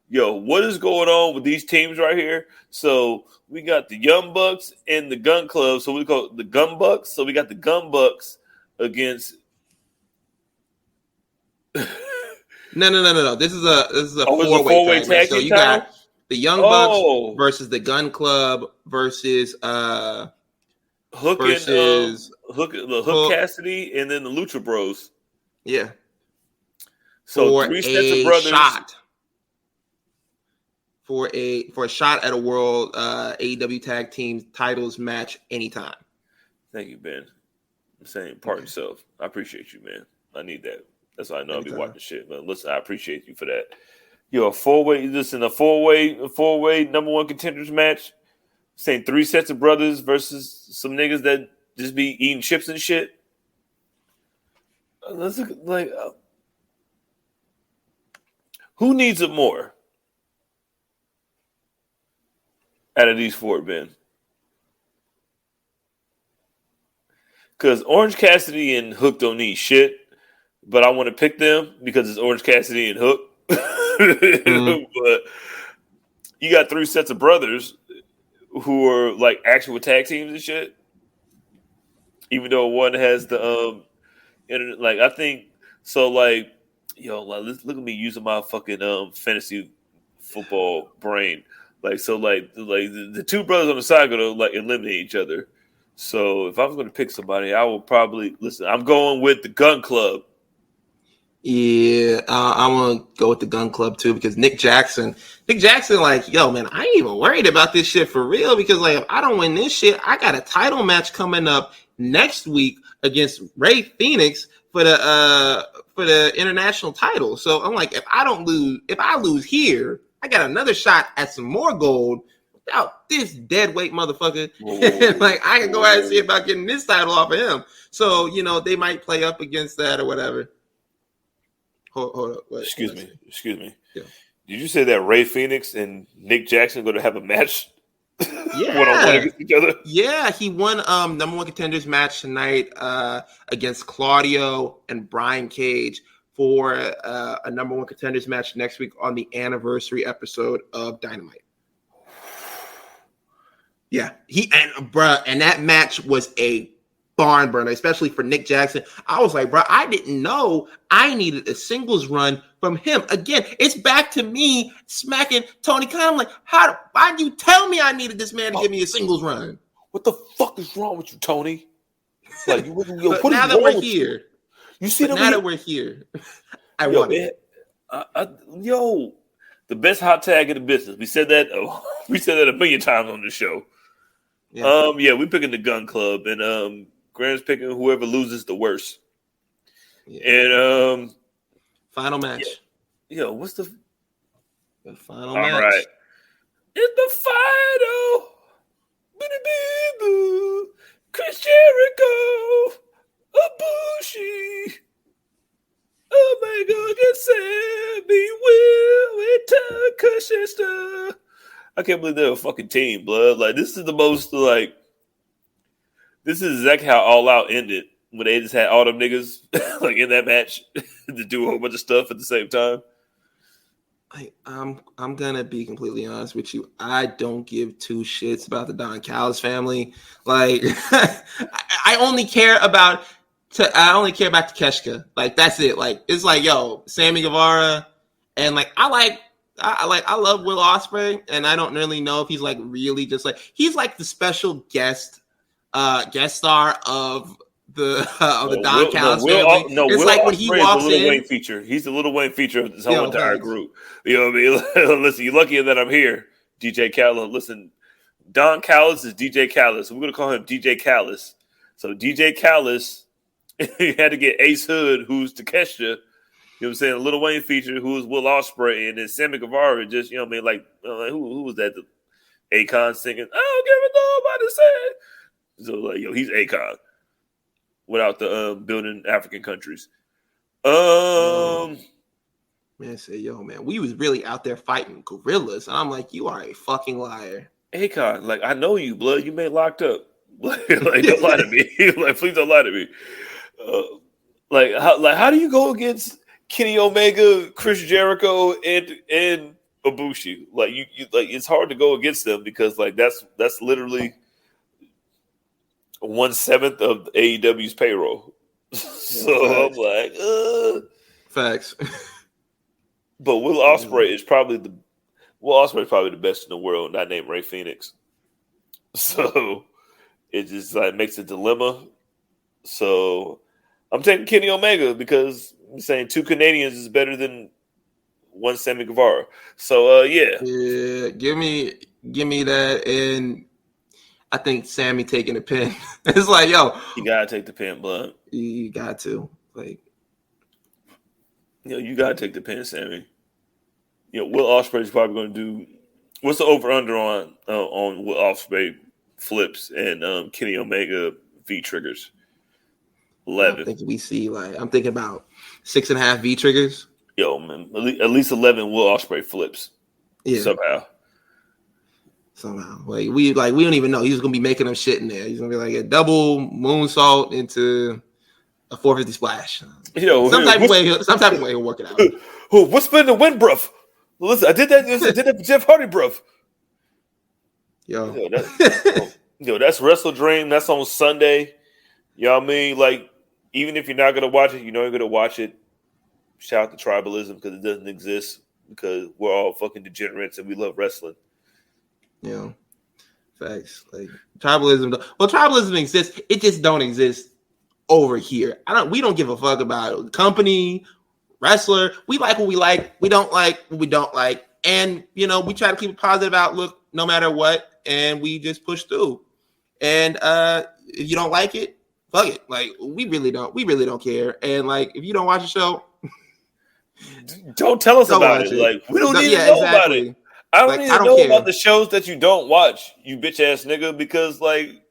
Yo, what is going on with these teams right here? So we got the Young Bucks and the Gun Club. So we call it the Gun Bucks. So we got the Gun Bucks against. No. This is a four-way tag match. So you got the Young Bucks versus the Gun Club versus Hook Cassidy and then the Lucha Bros. Yeah. So for 3 sets of brothers. For a shot at a world AEW tag team titles match anytime. Thank you, Ben. I'm saying part yourself. I appreciate you, man. I need that. That's why I know I'll be watching shit, man. Listen, I appreciate you for that. Yo, a four-way number one contenders match. Saying 3 sets of brothers versus some niggas that just be eating chips and shit. Let's look like who needs it more out of these 4, Ben? Because Orange Cassidy and Hook don't need shit, but I want to pick them because it's Orange Cassidy and Hook. But you got 3 sets of brothers who are like actual tag teams and shit. even though one has the internet. Like I think so. Like like look at me using my fucking fantasy football brain. Like so, like the two brothers on the side are gonna like eliminate each other. So if I was gonna pick somebody, I would probably listen. I'm going with the Gun Club. Yeah, I want to go with the Gun Club too because Nick Jackson, like, yo, man, I ain't even worried about this shit for real because like if I don't win this shit, I got a title match coming up next week against Ray Phoenix for the international title. So I'm like, if I lose here, I got another shot at some more gold without this dead weight motherfucker. Like I can go ahead and see about getting this title off of him. So they might play up against that or whatever. Hold up. Wait, Excuse me. Yeah. Did you say that Ray Phoenix and Nick Jackson are going to have a match? Yeah. One-on-one against each other? Yeah, he won number one contenders match tonight against Claudio and Brian Cage for a number one contenders match next week on the anniversary episode of Dynamite. Yeah, and that match was a barn burner, especially for Nick Jackson. I was like, bro, I didn't know I needed a singles run from him. Again, it's back to me smacking Tony Khan. I'm like, why did you tell me I needed this man to give me a singles run? What the fuck is wrong with you, Tony? Like, but now that we're here, you see that we're here, I want it. The best hot tag in the business. We said that. We said that a million times on the show. Yeah. We're picking the Gun Club, and Graham's picking whoever loses the worst. Yeah. And final match. Yeah. What's the final match? All right. It's the final. Chris Jericho, Ibushi, Omega against Sammy, Will, and Takeshita. I can't believe they're a fucking team, blood. Like, this is the most, like, this is exactly how All Out ended when they just had all them niggas, like, in that match to do a whole bunch of stuff at the same time. I'm gonna be completely honest with you. I don't give two shits about the Don Callis family. Like, I only care about Takeshita. Like, that's it. Like, it's like, yo, Sammy Guevara, and like I love Will Ospreay, and I don't really know if he's like really just like he's like the special guest star of the Don Callis family. It's Will like when he walks the Little in. Wayne feature. He's the Little Wayne feature of this whole entire group. You know what I mean? Listen, you're lucky that I'm here, DJ Callis. Listen, Don Callis is DJ Callis. We're gonna call him DJ Callis. So DJ Callis, he had to get Ace Hood, who's Takeshita. You know what I'm saying? A Little Wayne feature, who was Will Ospreay, and then Sammy Guevara. Just who was that? Akon singing, "I don't give a nobody say." So like, he's Akon without the building African countries. Man, say, yo, man, we was really out there fighting gorillas. And I'm like, you are a fucking liar. Akon, like, I know you, blood. You been locked up. Like, don't lie to me. Like, please don't lie to me. How do you go against Kenny Omega, Chris Jericho, and Ibushi? Like, you it's hard to go against them because like that's literally 1/7 of AEW's payroll. So I'm like, facts. But Will Ospreay is probably the best in the world, not named Ray Phoenix. So it just like makes a dilemma. So I'm taking Kenny Omega because I'm saying two Canadians is better than one Sammy Guevara. So yeah, give me that, and I think Sammy taking the pin. It's like, yo, you gotta take the pin, blood. You got to like. You gotta take the pin, Sammy. Will Ospreay is probably going to do. What's the over under on Will Ospreay flips and Kenny Omega V triggers? 11. I think we see I'm thinking about 6.5 V triggers. Yo, man, at least 11 Will Ospreay flips. Yeah, somehow. Like we don't even know he's gonna be making them shit in there. He's gonna be like a double moonsault into a 450 splash. Some type of way he'll work it out. What's been the wind, bruv? Listen, I did that for Jeff Hardy, bruv. Yo, that's WrestleDream. That's on Sunday. You know what I mean? Like, even if you're not gonna watch it, you know you're gonna watch it. Shout out to tribalism because it doesn't exist because we're all fucking degenerates and we love wrestling. You know, facts. Like tribalism. Well, tribalism exists. It just don't exist over here. We don't give a fuck about company, wrestler. We like what we like. We don't like what we don't like. And you know, we try to keep a positive outlook no matter what, and we just push through. And if you don't like it, fuck it. Like we really don't care. And like if you don't watch the show, don't tell us about it. Like we don't need to know about it. I don't need to know about the shows that you don't watch, you bitch ass nigga, because like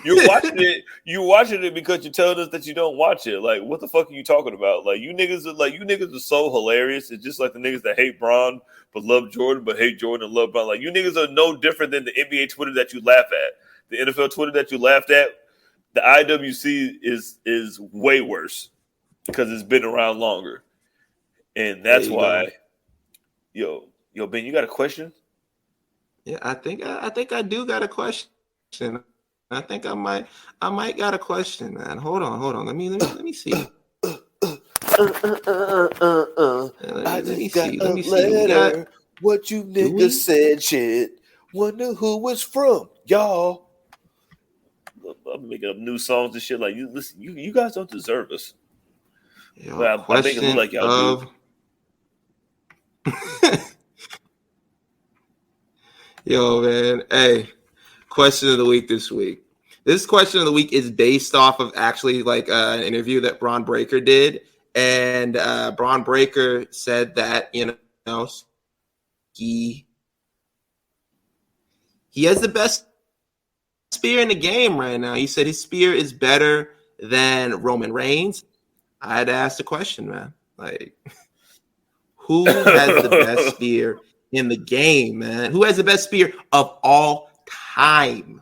you're watching it. You're watching it because you're telling us that you don't watch it. Like, what the fuck are you talking about? Like, you niggas are so hilarious. It's just like the niggas that hate Braun but love Jordan, but hate Jordan and love Braun. Like, you niggas are no different than the NBA Twitter that you laugh at. The NFL Twitter that you laughed at. The IWC is way worse because it's been around longer, and that's why. Yo, Ben, you got a question? Yeah, I think I do got a question. I think I might got a question, man. Hold on. Let me see. Let me see. What you niggas said, shit. Wonder who it's from, y'all. I'm making up new songs and shit. Like, you listen, you guys don't deserve us. Yo, but I make it look like y'all do. Yo, man. Hey, question of the week this week. This question of the week is based off of actually like an interview that Braun Breaker did. And Braun Breaker said that, you know, he has the best spear in the game right now. He said his spear is better than Roman Reigns. I had to ask the question, man. Like, who has the best spear in the game, man? Who has the best spear of all time?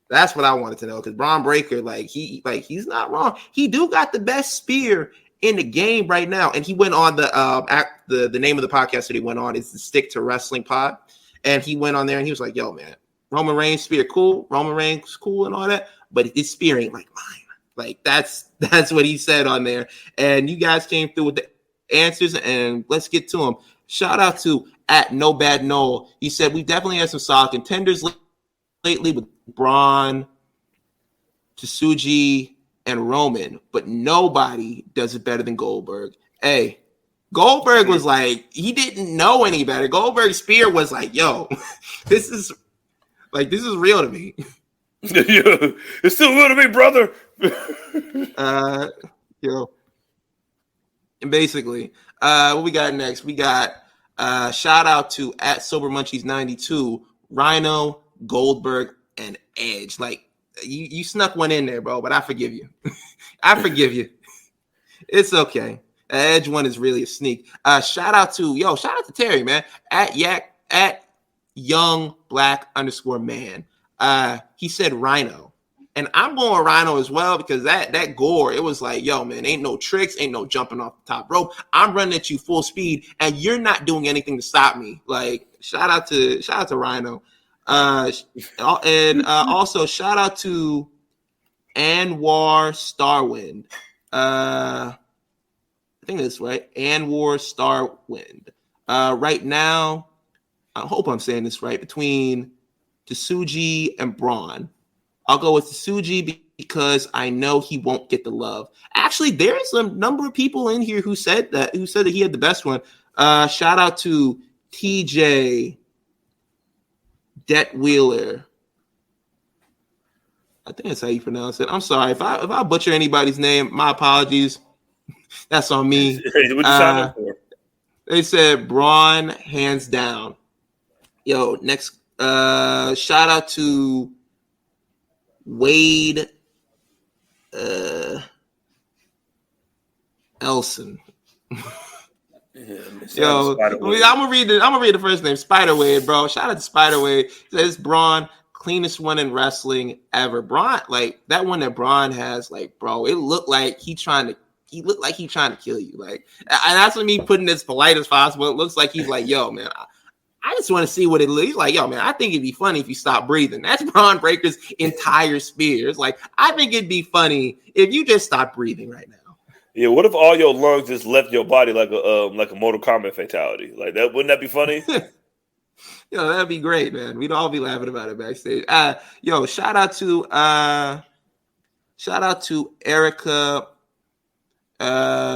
That's what I wanted to know, because Braun Breaker, he's not wrong. He do got the best spear in the game right now. And he went on the name of the podcast that he went on is the Stick to Wrestling Pod. And he went on there and he was like, yo, man, Roman Reigns spear cool. Roman Reigns cool and all that. But his spear ain't like mine. Like that's what he said on there. And you guys came through with the answers, and let's get to them. Shout out to @NoBadNoel. He said, we definitely had some solid contenders lately with Braun, Tsuji, and Roman, but nobody does it better than Goldberg. Hey, Goldberg was like, he didn't know any better. Goldberg's spear was like, yo, this is real to me. It's still real to me, brother. And basically, what we got next? We got shout out to @SoberMunchies92, Rhino, Goldberg, and Edge. Like you snuck one in there, bro, but I forgive you. I forgive you. It's okay. Edge one is really a sneak. Shout out to Terry, man. @YoungBlack_man. He said Rhino. And I'm going Rhino as well, because that gore, it was like, yo, man, ain't no tricks, ain't no jumping off the top rope. I'm running at you full speed, and you're not doing anything to stop me. Like, shout out to Rhino. Also shout out to Anwar Starwind. I think that's right. Anwar Starwind. Right now, I hope I'm saying this right, between Tsuji and Braun. I'll go with Tsuji because I know he won't get the love. Actually, there's a number of people in here who said that he had the best one. Shout out to TJ Detwheeler. I think that's how you pronounce it. I'm sorry if I butcher anybody's name. My apologies. That's on me. What you signing up for? They said Braun hands down. Yo, next shout out to Wade Elson. Yo, I'm gonna read the first name, Spider Wade, bro. Shout out to Spider Wade. Says Braun, cleanest one in wrestling ever. Braun, like that one that Braun has, like, bro, it looked like he trying to kill you. Like, and that's what me putting it as polite as possible. It looks like he's like, yo, man, I just want to see what it looks like. Yo, man, I think it'd be funny if you stop breathing. That's Braun Breaker's entire spear. It's like, I think it'd be funny if you just stop breathing right now. Yeah, what if all your lungs just left your body like a Mortal Kombat fatality? Like that, wouldn't that be funny? Yo, that'd be great, man. We'd all be laughing about it backstage. Yo, shout out to Erica.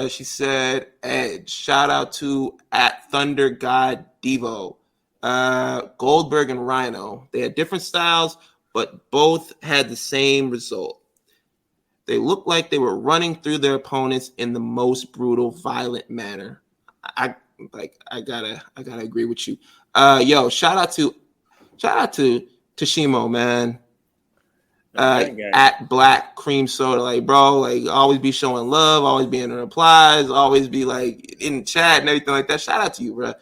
She said Edge. Shout out to at Thunder God Devo. Goldberg and Rhino. They had different styles, but both had the same result. They looked like they were running through their opponents in the most brutal, violent manner. I gotta agree with you. Yo, shout out to Tashimo, man. At Black Cream Soda, like, bro, like, always be showing love, always be in the replies, always be like in chat and everything like that. Shout out to you, bro.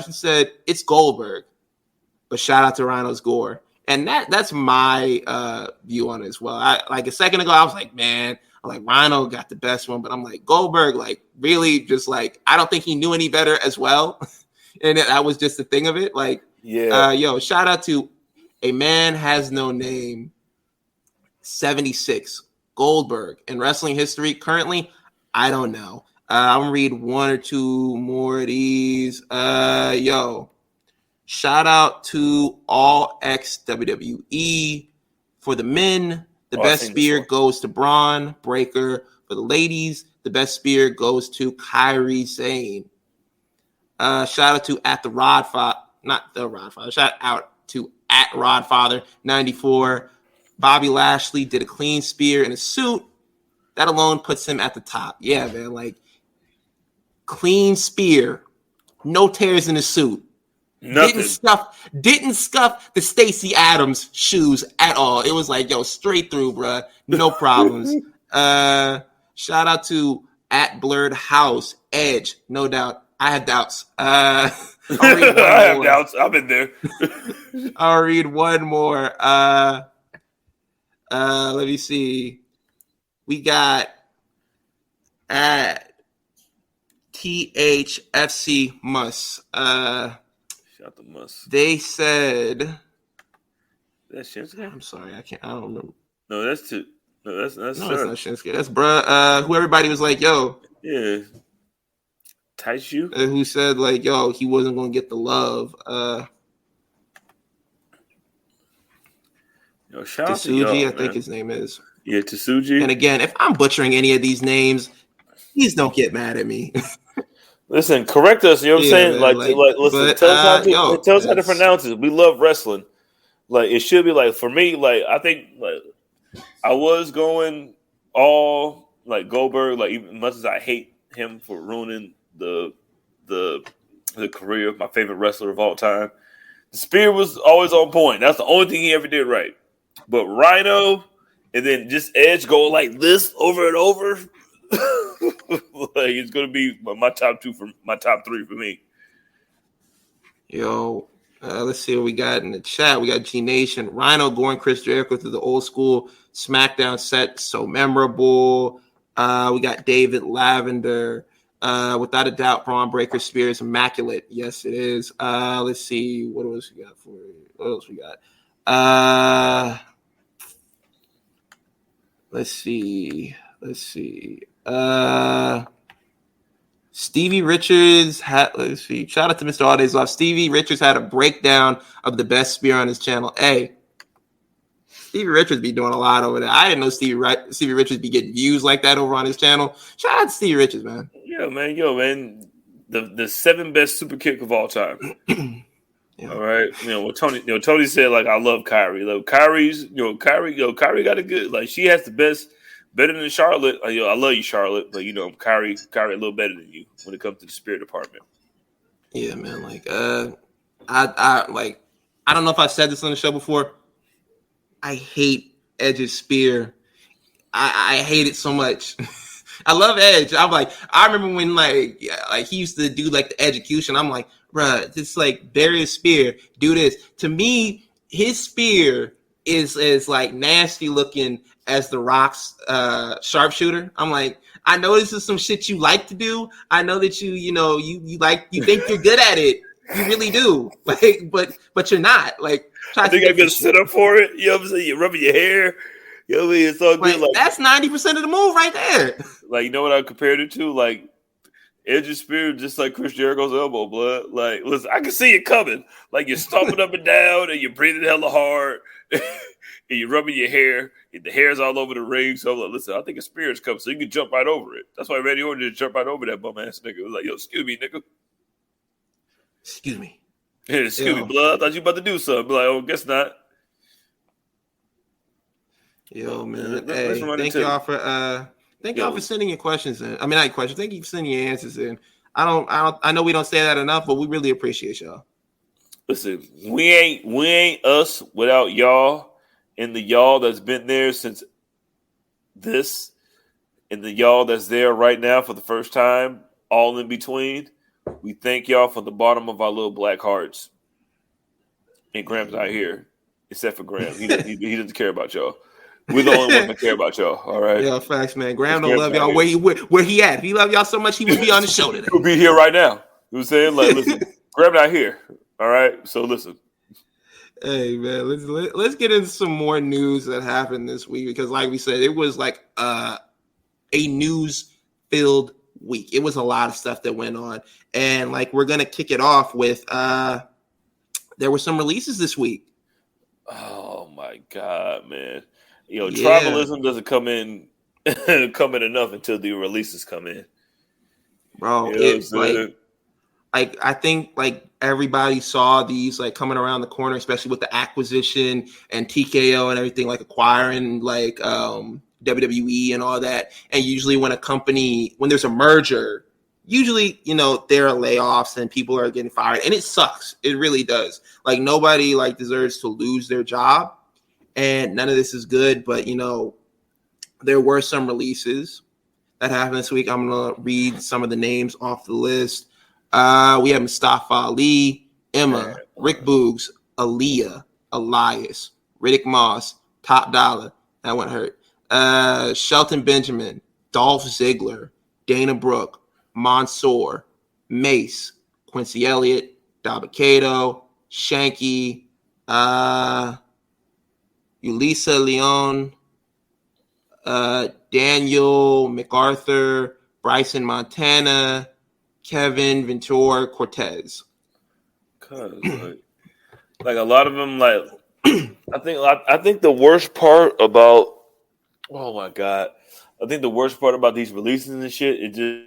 He said it's Goldberg, but shout out to Rhino's Gore. And that's my view on it as well. Like a second ago, I was like, man, Rhino got the best one, but I'm like, Goldberg, like, really just like, I don't think he knew any better as well. And that was just the thing of it. Like, yeah. Yo, shout out to A Man Has No Name 76 Goldberg in wrestling history. Currently, I don't know. I'm gonna read one or two more of these. Yo. Shout out to All X WWE. For the men, the best spear goes to Braun Breaker. For the ladies, the best spear goes to Kairi Sane. Shout out to at the Rodfather, not the Rodfather. Shout out to at Rodfather 94. Bobby Lashley did a clean spear in a suit. That alone puts him at the top. Yeah, man, like clean spear, no tears in the suit. Nothing. Didn't scuff the Stacey Adams shoes at all. It was like, yo, straight through, bruh. No problems. Shout out to at Blurred House Edge. No doubt. I had doubts. I have doubts. I've been there. I'll read one more. Let me see. We got at THFC Muss. Shout the Muss. They said that's Shinsuke? I'm sorry, I don't remember. No, that's two. No, that's it's not Shinsuke. That's bruh. Who everybody was like, yo. Yeah. Taishu? Who said like, yo, he wasn't gonna get the love. Yo, shout out to Tsuji, I think his name is. Yeah, Tsuji. And again, if I'm butchering any of these names, please don't get mad at me. Listen, correct us. You know what I'm saying? Man, like listen, tell us how to pronounce it. We love wrestling. Like it should be like for me. Like I think like I was going all like Goldberg. Like even much as I hate him for ruining the career of my favorite wrestler of all time, the spear was always on point. That's the only thing he ever did right. But Rhino and then just Edge go like this over and over. Like it's gonna be my top three for me. Yo, let's see what we got in the chat. We got G Nation, Rhino going Chris Jericho through the old school SmackDown set, so memorable. We got David Lavender. Without a doubt, Braun Breaker spear is immaculate. Yes, it is. Let's see what else we got for you. What else we got? Let's see. Stevie Richards had, let's see, shout out to Mr. All Days Off. Stevie Richards had a breakdown of the best spear on his channel. Hey, Stevie Richards be doing a lot over there. I didn't know Stevie Richards be getting views like that over on his channel. Shout out to Stevie Richards, man. Yeah, man. The 7 best super kick of all time. Yeah. All right. Tony said, like, I love Kyrie. Like, Kyrie got a good, like, she has the best. Better than Charlotte. I love you, Charlotte, but Kyrie a little better than you when it comes to the spirit department. Yeah, man. Like, I don't know if I've said this on the show before. I hate Edge's spear. I hate it so much. I love Edge. I'm like, I remember when like he used to do like the execution. I'm like, bruh, just like bury his spear, do this. To me, his spear is as like nasty looking as The Rock's sharpshooter. I'm like, I know this is some shit you like to do. I know that you think you're good at it, You really do. Like, but you're not. Like, I think I'm gonna sit up for it. You know what I'm saying? You're rubbing your hair. You know what I mean? It's all good. Like that's 90% of the move right there. Like, you know what I compared it to? Like Edge's spear, just like Chris Jericho's elbow, blood. Like, listen, I can see it coming. Like you're stomping up and down, and you're breathing hella hard, and you're rubbing your hair. And the hair's all over the ring. So I'm like, listen, I think a spear is coming, so you can jump right over it. That's why Randy Orton just jumped right over that bum ass nigga. It was like, yo, excuse me, nigga. Excuse me. Yeah, excuse me, blood. I thought you about to do something. Like, oh, guess not. Yo, man. Hey, thank y'all for sending your questions in. I mean, not questions. Thank you for sending your answers in. I know we don't say that enough, but we really appreciate y'all. Listen, we ain't us without y'all, and the y'all that's been there since this, and the y'all that's there right now for the first time, all in between. We thank y'all from the bottom of our little black hearts. And Graham's not here, except for Graham. He doesn't care about y'all. We're the only ones that care about y'all. All right. Yeah, facts, man. Graham don't love y'all. Where he at? If he love y'all so much, he would be on the show today. He would be here right now. You know what I'm saying? Like, listen, Graham not here. All right. So listen. Hey man, let's get into some more news that happened this week because, like we said, it was like a news-filled week. It was a lot of stuff that went on, and like we're gonna kick it off with there were some releases this week. Oh my god, man! Tribalism doesn't come in enough until the releases come in, bro. It's like I think like everybody saw these like coming around the corner, especially with the acquisition and TKO and everything, like acquiring like WWE and all that. And usually when there's a merger, usually, there are layoffs and people are getting fired, and it sucks. It really does. Like nobody like deserves to lose their job, and none of this is good. But there were some releases that happened this week. I'm gonna read some of the names off the list. We have Mustafa Ali, Emma, Rick Boogs, Aaliyah, Elias, Riddick Moss, Top Dollar. That one hurt. Shelton Benjamin, Dolph Ziggler, Dana Brooke, Mansoor, Mace, Quincy Elliott, Dabba-Kato, Shanky, Ulisa Leon, Daniel MacArthur, Bryson Montana, Kevin Ventura Cortez. Cause like a lot of them, like I think the worst part about the worst part about these releases and shit is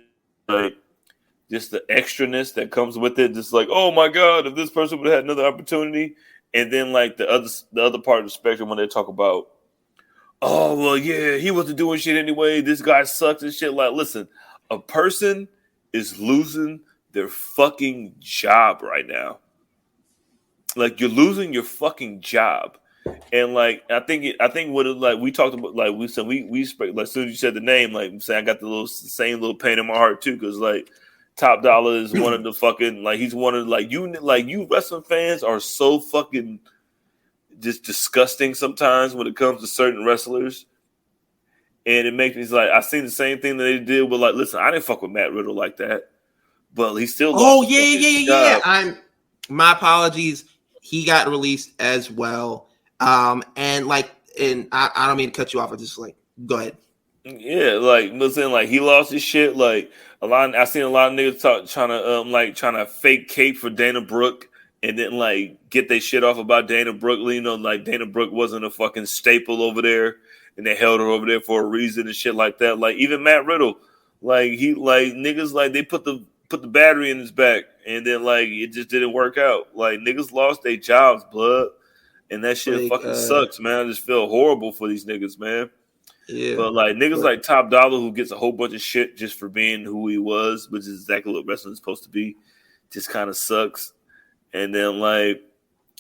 just the extraness that comes with it. Just like, oh my god, if this person would have had another opportunity, and then like the other part of the spectrum when they talk about, oh well, yeah, he wasn't doing shit anyway. This guy sucks and shit. Like, listen, a person is losing their fucking job right now. Like, you're losing your fucking job, and like I think what it, like we talked about, like we said we like as soon as you said the name, like I'm saying, I got the same little pain in my heart too, because like Top Dollar is one of the fucking he's one of you wrestling fans are so fucking just disgusting sometimes when it comes to certain wrestlers. And it makes me like I seen the same thing that they did with like, listen, I didn't fuck with Matt Riddle like that, but he still. Oh yeah. My apologies. He got released as well. And I don't mean to cut you off. I just like go ahead. Yeah, like listen, like he lost his shit. Like I seen a lot of niggas trying to fake cape for Dana Brooke, and then like get their shit off about Dana Brooke. Like Dana Brooke wasn't a fucking staple over there. And they held her over there for a reason and shit like that. Like even Matt Riddle, like he like niggas like they put the battery in his back, and then like it just didn't work out. Like niggas lost their jobs, blood, and that shit fucking sucks, man. I just feel horrible for these niggas, man. Yeah. But like niggas like Top Dollar, who gets a whole bunch of shit just for being who he was, which is exactly what wrestling is supposed to be, just kind of sucks. And then like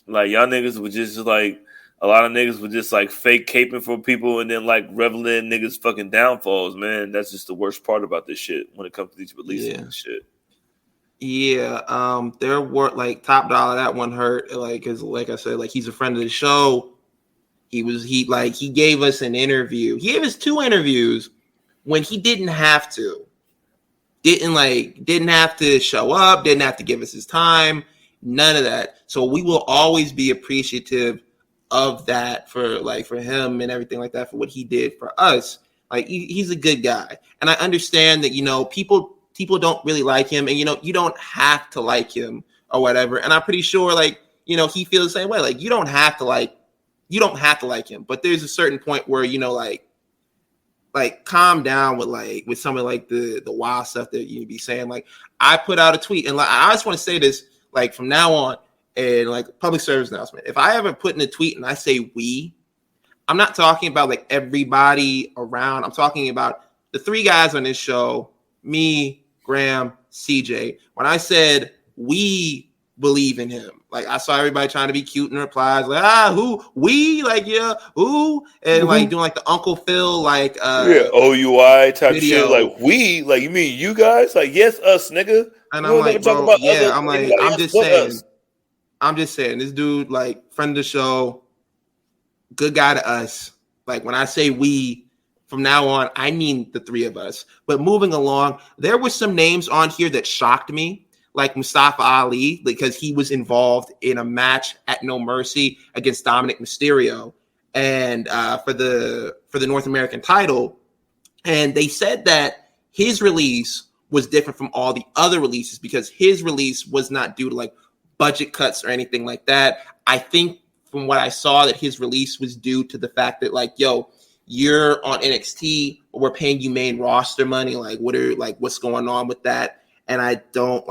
y'all niggas were just like. A lot of niggas were just like fake caping for people and then like reveling in niggas' fucking downfalls, man. That's just the worst part about this shit when it comes to these releases and shit. Yeah, there were like Top Dollar, that one hurt. Like, cause like I said, like he's a friend of the show. He gave us an interview. He gave us 2 interviews when he didn't have to. Didn't have to show up. Didn't have to give us his time. None of that. So we will always be appreciative of that for him and everything like that, for what he did for us. Like he's a good guy. And I understand that, people don't really like him, and you don't have to like him or whatever. And I'm pretty sure he feels the same way. Like you don't have to like him, but there's a certain point where calm down with some of the wild stuff that you be saying. Like I put out a tweet, and I just want to say this, from now on, and public service announcement. If I ever put in a tweet and I say we, I'm not talking about everybody around. I'm talking about the three guys on this show, me, Graham, CJ. When I said we believe in him, I saw everybody trying to be cute in replies, who, we, yeah, who, and doing the Uncle Phil OUI type video. Shit, we, you mean you guys, yes, us, nigga. And I'm like, bro, yeah, I'm just saying, this dude, friend of the show, good guy to us. When I say we, from now on, I mean the three of us. But moving along, there were some names on here that shocked me, like Mustafa Ali, because he was involved in a match at No Mercy against Dominic Mysterio, and for the North American title. And they said that his release was different from all the other releases because his release was not due to budget cuts or anything like that. I think from what I saw that his release was due to the fact that you're on NXT, we're paying you main roster money. What's going on with that? And I don't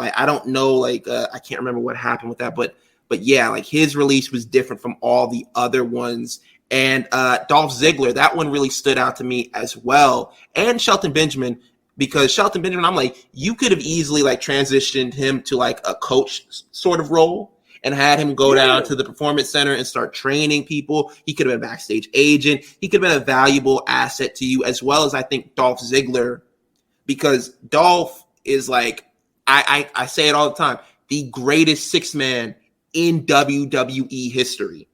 know, I can't remember what happened with that, but yeah, his release was different from all the other ones. And Dolph Ziggler, that one really stood out to me as well. And Shelton Benjamin, because Shelton Benjamin, I'm you could have easily transitioned him to a coach sort of role and had him go down to the performance center and start training people. He could have been a backstage agent. He could have been a valuable asset to you, as well as I think Dolph Ziggler, because Dolph is I say it all the time, the greatest six man in WWE history.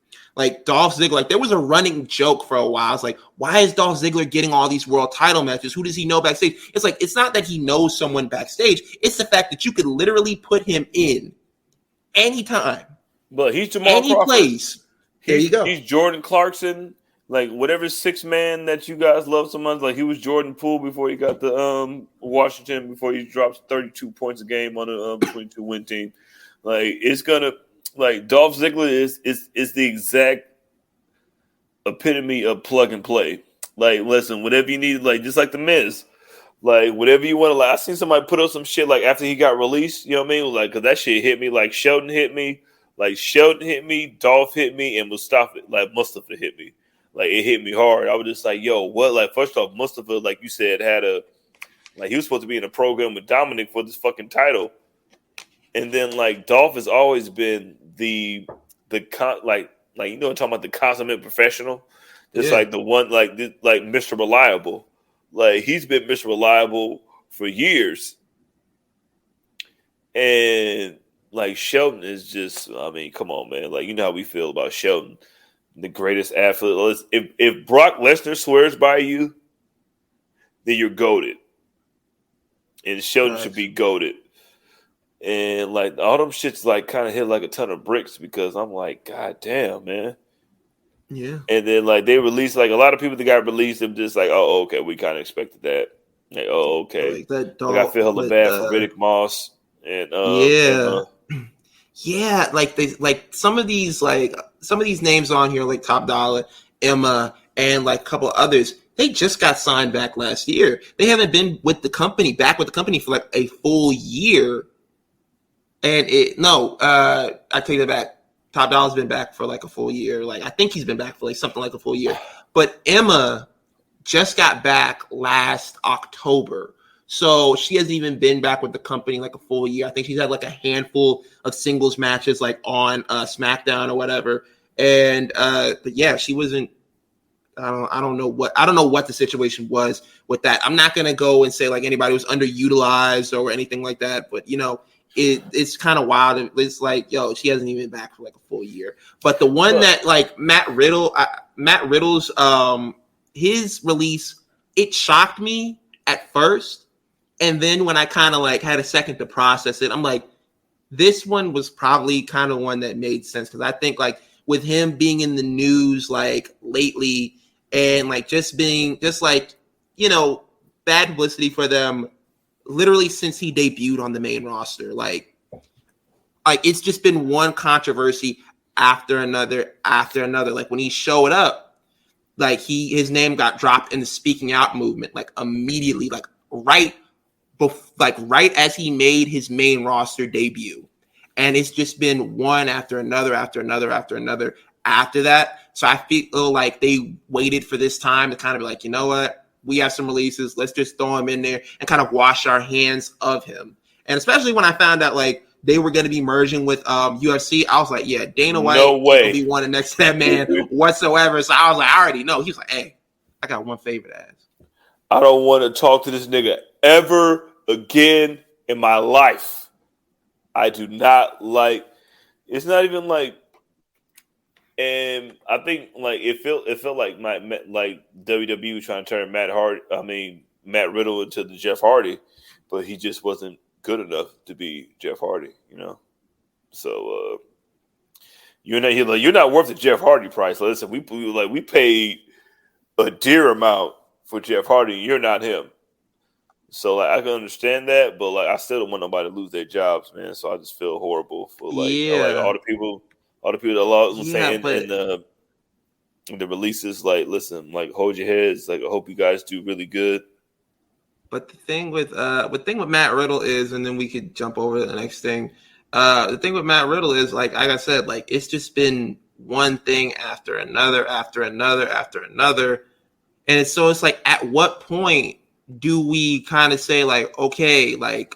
Dolph Ziggler, there was a running joke for a while. It's why is Dolph Ziggler getting all these world title matches? Who does he know backstage? It's it's not that he knows someone backstage. It's the fact that you could literally put him in anytime. But he's Jamal Crawford. Place. There you go. He's Jordan Clarkson. Whatever six man that you guys love so much. He was Jordan Poole before he got the Washington, before he drops 32 points a game on a 22 win team. It's gonna Dolph Ziggler is the exact epitome of plug and play. Listen, whatever you need, just like the Miz, whatever you want to. I seen somebody put up some shit after he got released. You know what I mean? Because that shit hit me. Shelton hit me. Shelton hit me. Dolph hit me, and Mustafa hit me. It hit me hard. I was just yo, what? First off, Mustafa, you said, had a he was supposed to be in a program with Dominic for this fucking title. And then Dolph has always been the I'm talking about the consummate professional. Just the one Mr. Reliable. He's been Mr. Reliable for years. And Shelton is just, come on, man. You know how we feel about Shelton, the greatest athlete. If Brock Lesnar swears by you, then you're goated. And Shelton should be goated. And all them shits kind of hit a ton of bricks, because I'm God damn, man. Yeah. And then they released a lot of people that got released. Them just oh, okay, we kind of expected that. Oh, okay. I feel hella bad for Riddick Moss and yeah. Some of these names on here, Top Dollar, Emma, and a couple others, they just got signed back last year. They haven't been back with the company for a full year. And I take that back. Top Dollar's been back for a full year. I think he's been back for something like a full year. But Emma just got back last October. So she hasn't even been back with the company a full year. I think she's had a handful of singles matches on SmackDown or whatever. And but yeah, she wasn't. I don't know what the situation was with that. I'm not gonna go and say anybody was underutilized or anything like that. But it's kind of wild. It's she hasn't even been back for a full year. But the one that Matt Riddle's his release, it shocked me at first, and then when I kind of had a second to process it, I'm this one was probably kind of one that made sense because I think like with him being in the news like lately and like just being just like, bad publicity for them literally since he debuted on the main roster. Like it's just been one controversy after another. Like when he showed up, like his name got dropped in the speaking out movement, like immediately, like right as he made his main roster debut. And it's just been one after another after that. So I feel like they waited for this time to kind of be like, you know what? We have some releases. Let's just throw him in there and kind of wash our hands of him. And especially when I found out like they were going to be merging with UFC, I was like, yeah, Dana White ain't gonna be one next to that man whatsoever. So I was like, I already know. He's like, hey, I got one favor to ask. I don't want to talk to this nigga ever again in my life. I do not like. It's not even like. And I think like it felt like WWE was trying to turn Matt Riddle into the Jeff Hardy, but he just wasn't good enough to be Jeff Hardy, So you're not worth the Jeff Hardy price. Listen, we paid a dear amount for Jeff Hardy. You're not him. So like I can understand that, but like I still don't want nobody to lose their jobs, man. So I just feel horrible for like all the people that lost saying in the releases, like, listen, like hold your heads, like I hope you guys do really good. But the thing with Matt Riddle is, and then we could jump over to the next thing. The thing with Matt Riddle is, like I said, like it's just been one thing after another, and it's like, at what point do we kind of say like, okay, like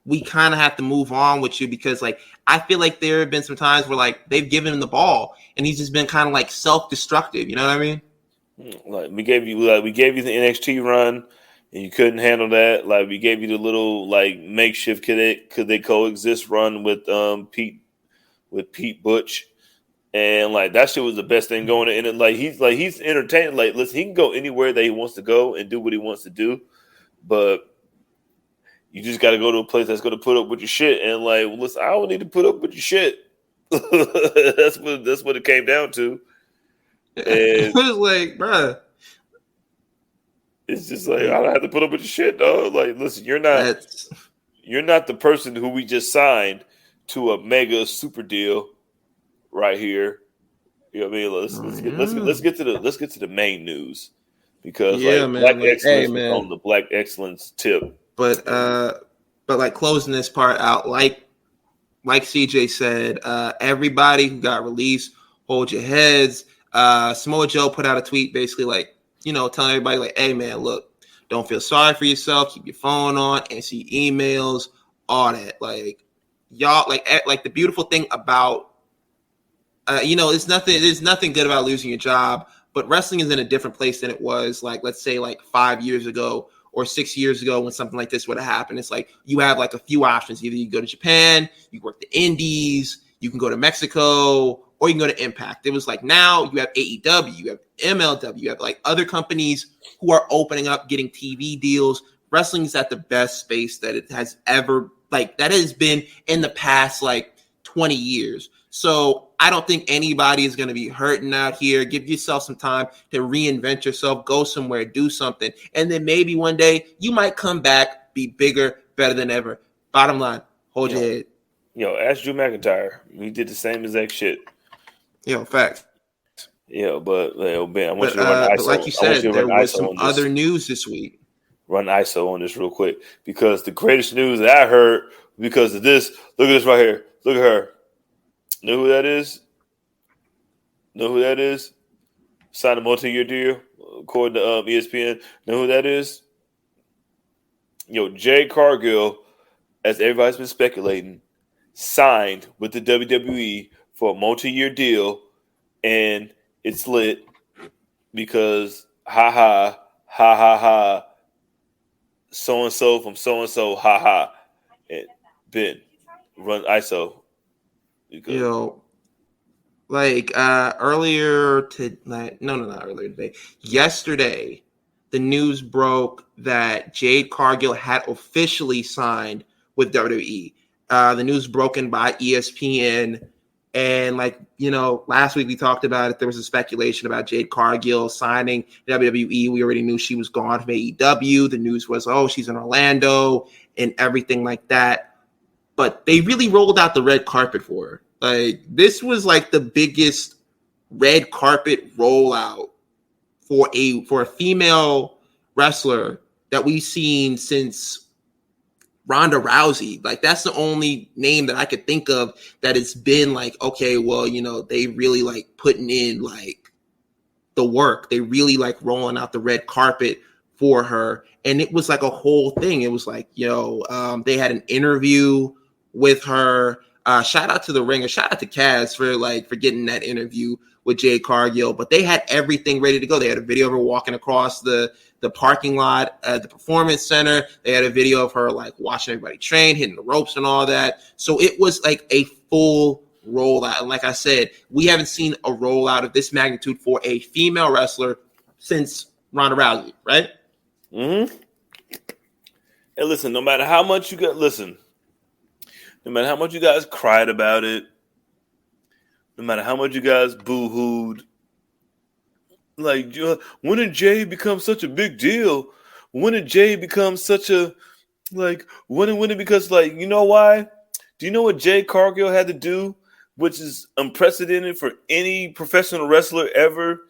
we kind of have to move on with you because like I feel like there have been some times where like they've given him the ball and he's just been kind of like self-destructive. You know what I mean? Like we gave you the NXT run. And you couldn't handle that. Like we gave you the little like makeshift could they coexist run with Pete Butch, and like that shit was the best thing going. And he's entertaining. Like listen, he can go anywhere that he wants to go and do what he wants to do, but you just got to go to a place that's going to put up with your shit. And like, listen, I don't need to put up with your shit. That's what it came down to. And it was like, bruh. It's just like I don't have to put up with your shit, dog. Like, listen, you're not the person who we just signed to a mega super deal right here. You know what I mean? Let's get to the main news because Black Excellence was on the Black Excellence tip. But like closing this part out, like CJ said, everybody who got released, hold your heads. Samoa Joe put out a tweet basically like, telling everybody like, hey man, look, don't feel sorry for yourself. Keep your phone on, answer your emails, all that. Like y'all, like the beautiful thing about, there's nothing good about losing your job, but wrestling is in a different place than it was like, let's say like 5 years ago or 6 years ago when something like this would have happened. It's like you have like a few options. Either you go to Japan, you work the indies, you can go to Mexico, or you can go to Impact. It was like now you have AEW, you have MLW, you have like other companies who are opening up, getting TV deals. Wrestling is at the best space that it has ever, like that has been in the past like 20 years. So I don't think anybody is going to be hurting out here. Give yourself some time to reinvent yourself, go somewhere, do something. And then maybe one day you might come back, be bigger, better than ever. Bottom line, hold your head. Ask Drew McIntyre. He did the same exact shit. Facts. But Ben, I want you to run ISO. But like you said, there was some other news this week. Run ISO on this real quick because the greatest news that I heard because of this. Look at this right here. Look at her. Know who that is? Signed a multi-year deal according to ESPN. Know who that is? Jade Cargill, as everybody's been speculating, signed with the WWE for a multi-year deal, and it's lit because ha, so-and-so from so-and-so, ha. And Ben, run ISO. Earlier today, yesterday, the news broke that Jade Cargill had officially signed with WWE. The news broken by ESPN. And last week we talked about it. There was a speculation about Jade Cargill signing WWE. We already knew she was gone from AEW. The news was, she's in Orlando and everything like that. But they really rolled out the red carpet for her. Like, this was like the biggest red carpet rollout for a female wrestler that we've seen since Ronda Rousey. Like, that's the only name that I could think of that it's been like, okay, well, they really like putting in like the work. They really like rolling out the red carpet for her. And it was like a whole thing. It was like, they had an interview with her. Shout out to the Ringer. Shout out to Kaz for getting that interview with Jade Cargill. But they had everything ready to go. They had a video of her walking across the parking lot at the Performance Center. They had a video of her like watching everybody train, hitting the ropes and all that. So it was like a full rollout. And like I said, we haven't seen a rollout of this magnitude for a female wrestler since Ronda Rousey, right? Mm-hmm. And listen, no matter how much you guys cried about it, no matter how much you guys boo-hooed, like, when did Jade become such a big deal? When did Jade become such a, like, when it becomes, like, you know why? Do you know what Jade Cargill had to do, which is unprecedented for any professional wrestler ever?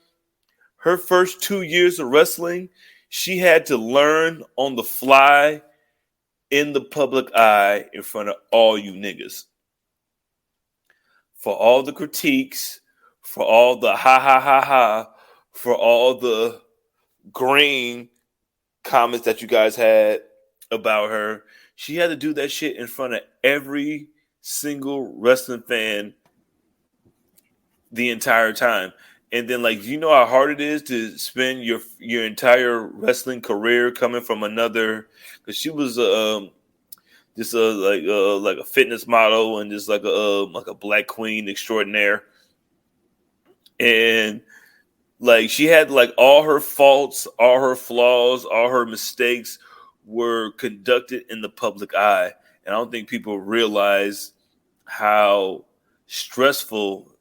Her first 2 years of wrestling, she had to learn on the fly in the public eye in front of all you niggas. For all the critiques, for all the ha, for all the green comments that you guys had about her, she had to do that shit in front of every single wrestling fan the entire time. And then, like, you know how hard it is to spend your entire wrestling career coming from another, because she was just like a fitness model and just like a black queen extraordinaire, and like she had like all her faults, all her flaws, all her mistakes were conducted in the public eye. And I don't think people realize how stressful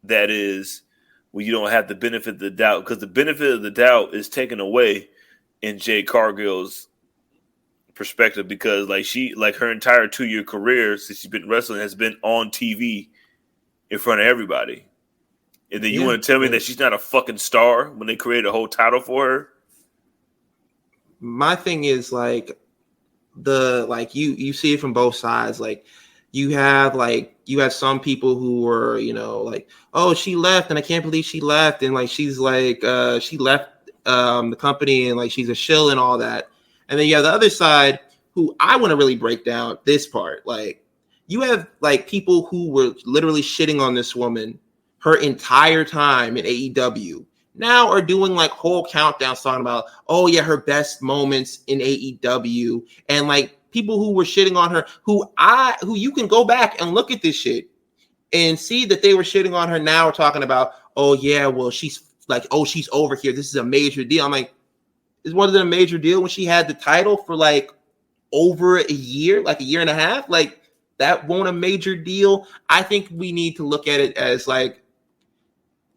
that is when you don't have the benefit of the doubt, because the benefit of the doubt is taken away in Jade Cargill's perspective, because like her entire 2-year career since she's been wrestling has been on TV in front of everybody. And then you want to tell me that she's not a fucking star when they created a whole title for her? My thing is like you see it from both sides. Like you have some people who were, like, oh, she left and I can't believe she left, and like she's like she left the company and like she's a shill and all that. And then you have the other side who I want to really break down this part. Like you have like people who were literally shitting on this woman her entire time in AEW now are doing like whole countdowns talking about, oh yeah, her best moments in AEW. And like people who were shitting on her, who you can go back and look at this shit and see that they were shitting on her now are talking about, oh yeah, well she's like, oh, she's over here. This is a major deal. I'm like, was it a major deal when she had the title for like over a year, like a year and a half? Like that won't a major deal. I think we need to look at it as like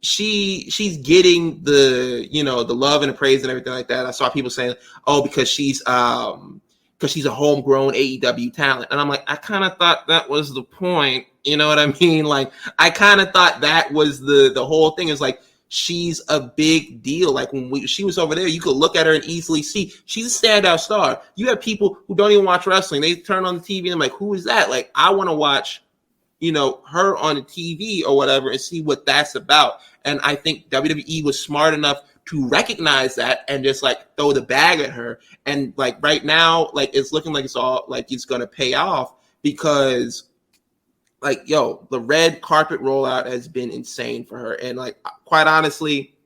she's getting the the love and the praise and everything like that. I saw people saying, oh, because she's a homegrown AEW talent, and I'm like, I kind of thought that was the point. You know what I mean? Like I kind of thought that was the whole thing, is like she's a big deal. Like when she was over there, you could look at her and easily see she's a standout star. You have people who don't even watch wrestling. They turn on the TV and I'm like, who is that? Like I want to watch her on the TV or whatever and see what that's about. And I think WWE was smart enough to recognize that and just like throw the bag at her. And like right now, like it's looking like it's all like it's going to pay off, because like, the red carpet rollout has been insane for her. And like, quite honestly,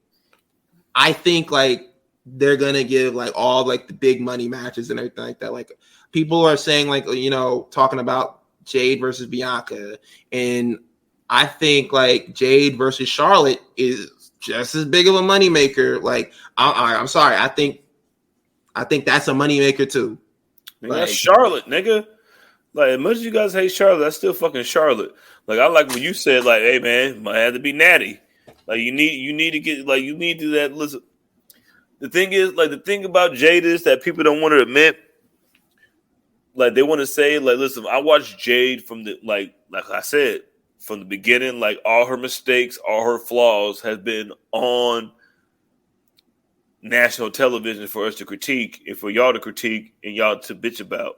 I think like they're going to give like all like the big money matches and everything like that. Like people are saying like, talking about Jade versus Bianca. And I think like Jade versus Charlotte is just as big of a moneymaker. Like, I'm sorry. I think that's a moneymaker too. Like, that's Charlotte, nigga. Like, as much as you guys hate Charlotte, that's still fucking Charlotte. Like, I like when you said, like, hey man, might have to be Natty. Like, you need to get, like, you need to that. Listen, the thing is, like, the thing about Jade is that people don't want to admit. Like, they want to say, like, listen, I watched Jade from the like I said, from the beginning. Like, all her mistakes, all her flaws have been on national television for us to critique and for y'all to critique and y'all to bitch about.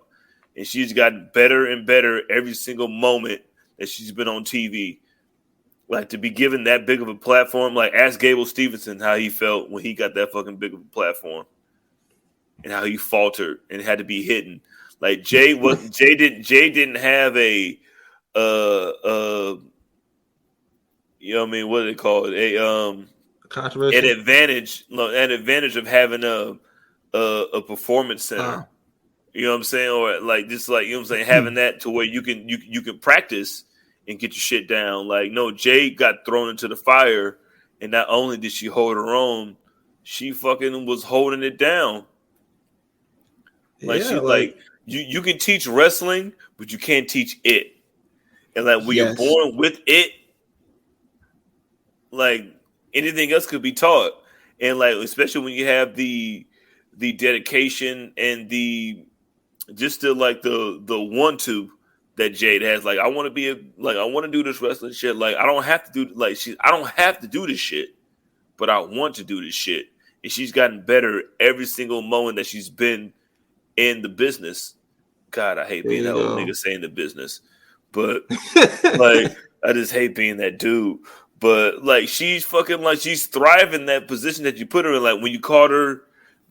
And she's gotten better and better every single moment that she's been on TV. Like, to be given that big of a platform, like, ask Gable Stevenson how he felt when he got that fucking big of a platform and how he faltered and had to be hidden. Like, Jay didn't have a you know what I mean, what do they call it? Controversy. An advantage of having a performance center. You know what I'm saying? Or like just like, you know what I'm saying, having that to where you can practice and get your shit down. Like, no, Jade got thrown into the fire, and not only did she hold her own, she fucking was holding it down. Like, yeah, she like you can teach wrestling, but you can't teach it. And like when you're born with it, like anything else could be taught. And like, especially when you have the dedication and the like the 1-2 that Jade has. Like, I want to do this wrestling shit. Like, I don't have to do I don't have to do this shit, but I want to do this shit. And she's gotten better every single moment that she's been in the business. God, I hate being that old nigga saying the business. But like, I just hate being that dude. But like, she's fucking like, she's thriving in that position that you put her in. Like, when you called her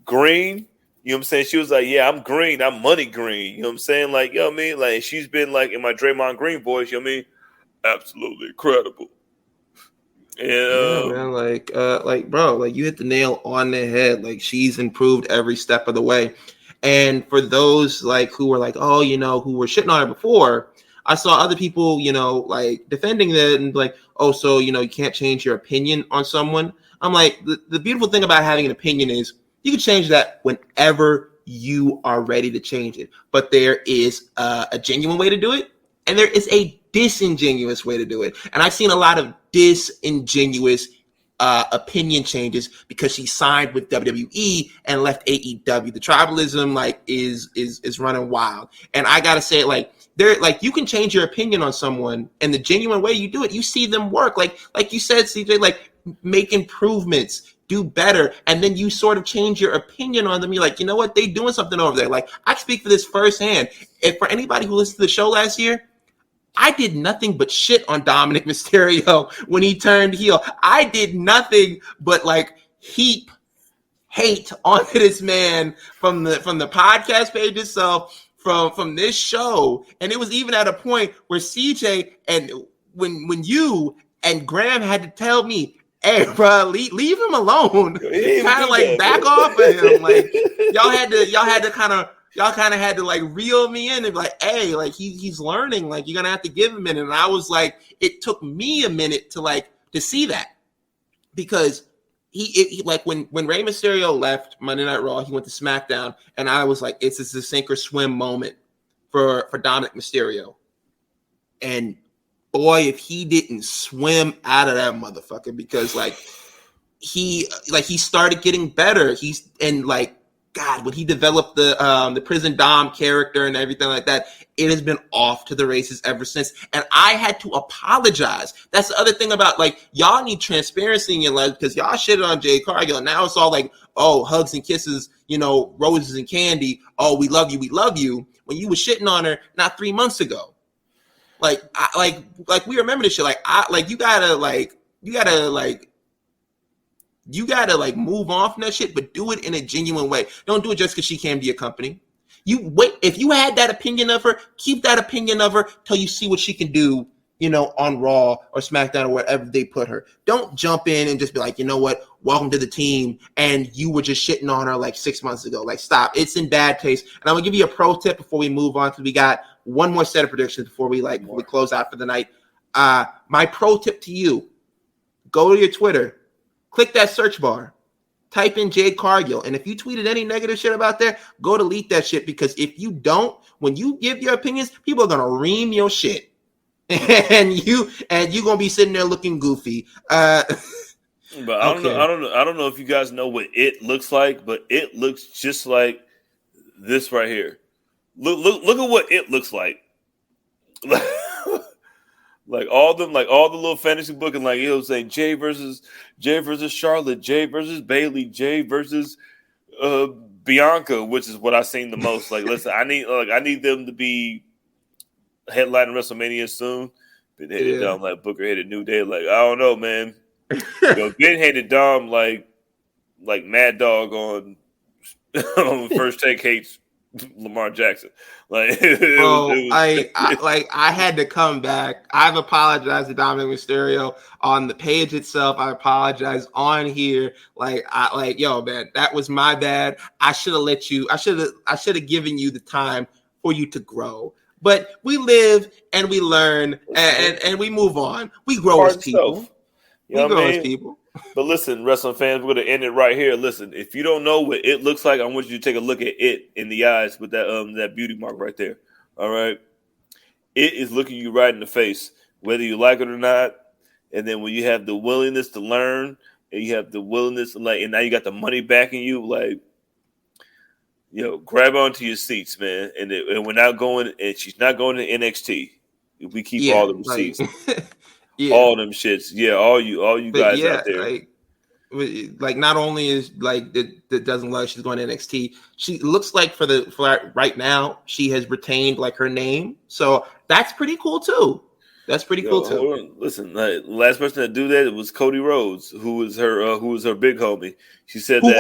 green, you know what I'm saying? She was like, yeah, I'm green. I'm money green. You know what I'm saying? Like, you know what I mean? Like, she's been like in my Draymond Green voice, you know what I mean? Absolutely incredible. And, yeah, man, like, bro, like, you hit the nail on the head. Like, she's improved every step of the way. And for those like who were like, oh, you know, who were shitting on her before, I saw other people, you know, like defending that and like, oh, so, you know, you can't change your opinion on someone. I'm like, the beautiful thing about having an opinion is you can change that whenever you are ready to change it. But there is a genuine way to do it, and there is a disingenuous way to do it. And I've seen a lot of disingenuous opinion changes because she signed with WWE and left AEW. The tribalism like is running wild. And I gotta say, like, there, like, you can change your opinion on someone, and the genuine way you do it, you see them work. Like you said, CJ, like, make improvements, do better, and then you sort of change your opinion on them. You're like, you know what, they doing something over there. Like, I speak for this firsthand. If for anybody who listened to the show last year, I did nothing but shit on Dominic Mysterio when he turned heel. I did nothing but like heap hate onto this man from the podcast page itself, from this show. And it was even at a point where CJ and when you and Graham had to tell me, hey, bro, leave him alone. Kind of like back off of him. Like, y'all kind of had to like reel me in and be like, hey, like he's learning. Like, you're gonna have to give him a minute. And I was like, it took me a minute to see that, because he like when Rey Mysterio left Monday Night Raw, he went to SmackDown, and I was like, it's a sink or swim moment for Dominic Mysterio. And boy, if he didn't swim out of that motherfucker, because like he started getting better. God, when he developed the prison dom character and everything like that, it has been off to the races ever since. And I had to apologize. That's the other thing about, like, y'all need transparency in your life, because y'all shitted on Jade Cargill. And now it's all like, oh, hugs and kisses, you know, roses and candy. Oh, we love you, we love you. When you were shitting on her not 3 months ago. Like, we remember this shit. You gotta move on from that shit, but do it in a genuine way. Don't do it just because she came to your company. You wait. If you had that opinion of her, keep that opinion of her till you see what she can do, you know, on Raw or SmackDown or wherever they put her. Don't jump in and just be like, you know what, welcome to the team, and you were just shitting on her like 6 months ago. Like, stop. It's in bad taste. And I'm gonna give you a pro tip before we move on, because we got one more set of predictions before we close out for the night. My pro tip to you: go to your Twitter, click that search bar, type in Jade Cargill. And if you tweeted any negative shit about that, go delete that shit, because if you don't, when you give your opinions, people are gonna ream your shit. And you gonna be sitting there looking goofy. But I don't know if you guys know what it looks like, but it looks just like this right here. Look at what it looks like. Like all the little fantasy booking, like it was saying Jay versus Charlotte, Jay versus Bailey, Jay versus Bianca, which is what I've seen the most. Like, listen, I need them to be headlining WrestleMania soon. Ben hated Dom like Booker hated New Day. Like, I don't know, man. Ben hated Dom like Mad Dog on First Take hates Lamar Jackson. Like, I had to come back. I've apologized to Dominic Mysterio on the page itself. I apologize on here. Yo, man, that was my bad. I should have let you. I should have given you the time for you to grow. But we live and we learn and we move on. We grow as people. As people. But listen, wrestling fans, we're going to end it right here. Listen, if you don't know what it looks like, I want you to take a look at it in the eyes with that beauty mark right there. All right? It is looking you right in the face, whether you like it or not. And then when you have the willingness to learn, and you have the willingness to and now you got the money backing you, grab onto your seats, man. And we're not going, and she's not going to NXT. We keep all the receipts. All them shits. Yeah, all you guys out there. Not only is that doesn't look like she's going to NXT, she looks like for right now, she has retained her name. So that's pretty cool too. Listen, last person to do that was Cody Rhodes, who was her big homie. She said who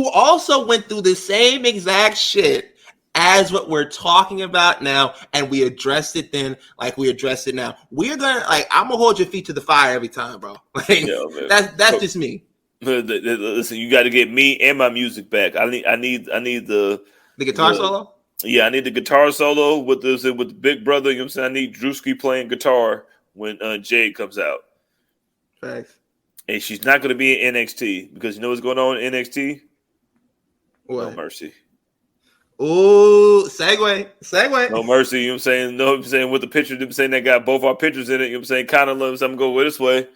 also went through the same exact shit as what we're talking about now, and we addressed it then like we addressed it now. We're gonna I'm gonna hold your feet to the fire every time, bro. That's just me. Listen, you got to get me and my music back. I need the guitar solo. Yeah, I need the guitar solo with the big brother. You know what I'm saying? I need Drewski playing guitar when Jade comes out. Thanks. And she's not going to be in NXT because you know what's going on in NXT? What? No Mercy. Ooh, segue. No Mercy, you know what I'm saying? No, I'm saying with the picture, them saying they got both our pictures in it, you know what I'm saying? Kind of loves, I'm going to go this way.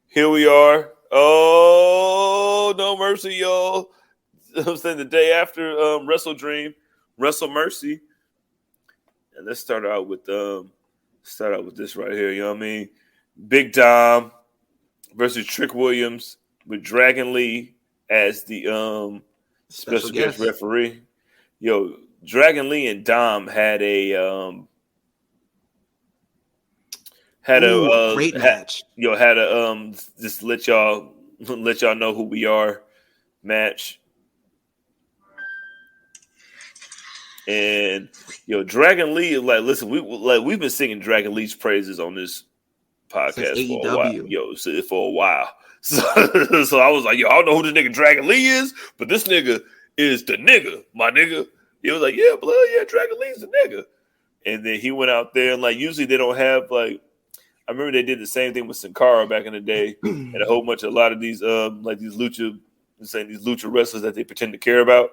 Here we are. Oh, No Mercy, y'all. You know what I'm saying? The day after WrestleDream, Wrestle Mercy. And let's start out with this right here, you know what I mean? Big Dom versus Trick Williams with Dragon Lee as the special guest referee. Yo, Dragon Lee and Dom had a great match. Had a just let y'all know who we are match. And Dragon Lee, listen, we've been singing Dragon Lee's praises on this podcast for a while. For a while. So I was like, I don't know who this nigga Dragon Lee is, but this nigga is the nigga, my nigga. He was like, yeah, blood, yeah, Dragon Lee's the nigga. And then he went out there and usually they don't have I remember they did the same thing with Sin Cara back in the day, and a lot of these these lucha wrestlers that they pretend to care about.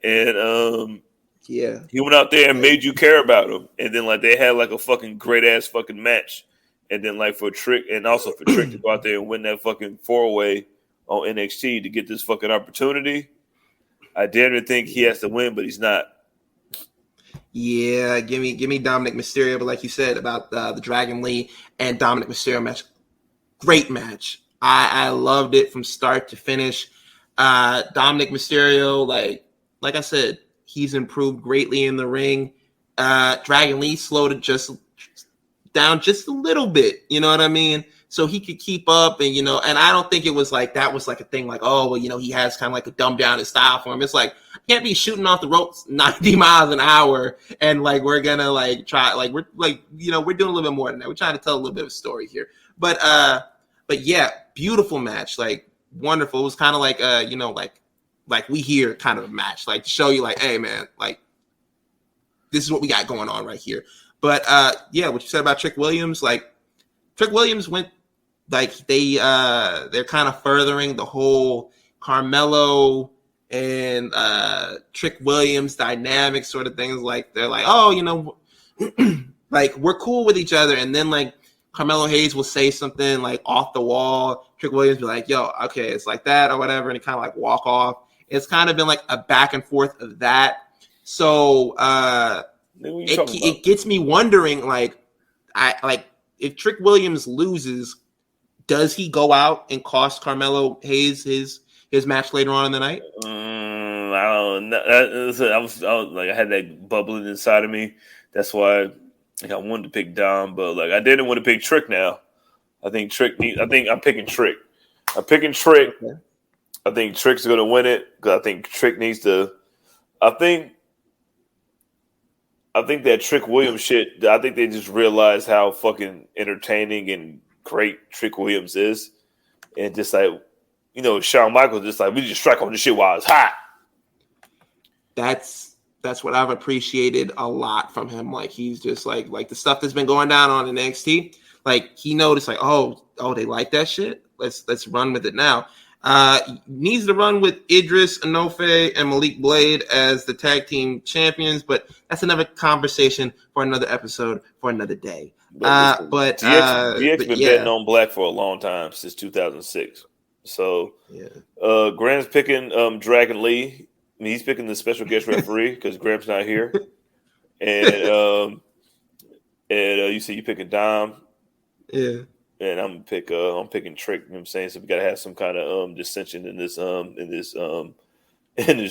And he went out there and made you care about him. And then they had a fucking great ass fucking match. And then for Trick to go out there and win that fucking 4-way on NXT to get this fucking opportunity. I dare to think he has to win, but he's not. Yeah, give me Dominic Mysterio. But like you said about the Dragon Lee and Dominic Mysterio match, great match. I loved it from start to finish. Dominic Mysterio, like I said, he's improved greatly in the ring. Dragon Lee slowed it down just a little bit. You know what I mean? So he could keep up, and and I don't think it was that was a thing he has kind of a dumbed down his style for him. It's can't be shooting off the ropes 90 miles an hour and we're gonna try we're doing a little bit more than that. We're trying to tell a little bit of a story here, but yeah, beautiful match, wonderful. It was kind of we hear kind of a match, to show you hey man, this is what we got going on right here. But yeah, what you said about Trick Williams, Trick Williams went they're kind of furthering the whole Carmelo and Trick Williams dynamic sort of things. Like they're like, oh, you know, like we're cool with each other, and then like Carmelo Hayes will say something like off the wall. Trick Williams be like, yo, okay, it's like that or whatever, and it kind of like walk off. It's kind of been like a back and forth of that. So it gets me wondering, like if Trick Williams loses, does he go out and cost Carmelo Hayes his match later on in the night? I don't know. I was like, I had that bubbling inside of me. That's why I wanted to pick Dom, but like I didn't want to pick Trick now. I think I'm picking Trick. I'm picking Trick. Okay. I think Trick's going to win it because I think Trick needs to. I think that Trick Williams shit. I think they just realized how fucking entertaining and great Trick Williams is, and just like, you know, Shawn Michaels just like, we just strike on this shit while it's hot. That's what I've appreciated a lot from him. Like he's just like the stuff that's been going down on NXT. Like he noticed like, oh, they like that shit. Let's run with it now. Needs to run with Idris Enofe and Malik Blade as the tag team champions, but that's another conversation for another episode for another day. But DX been betting on Black for a long time, since 2006. So Graham's picking Dragon Lee. I mean, he's picking the special guest referee because Graham's not here. And you say you picking Dom. Yeah. And I'm picking Trick, you know what I'm saying? So we gotta have some kind of dissension in this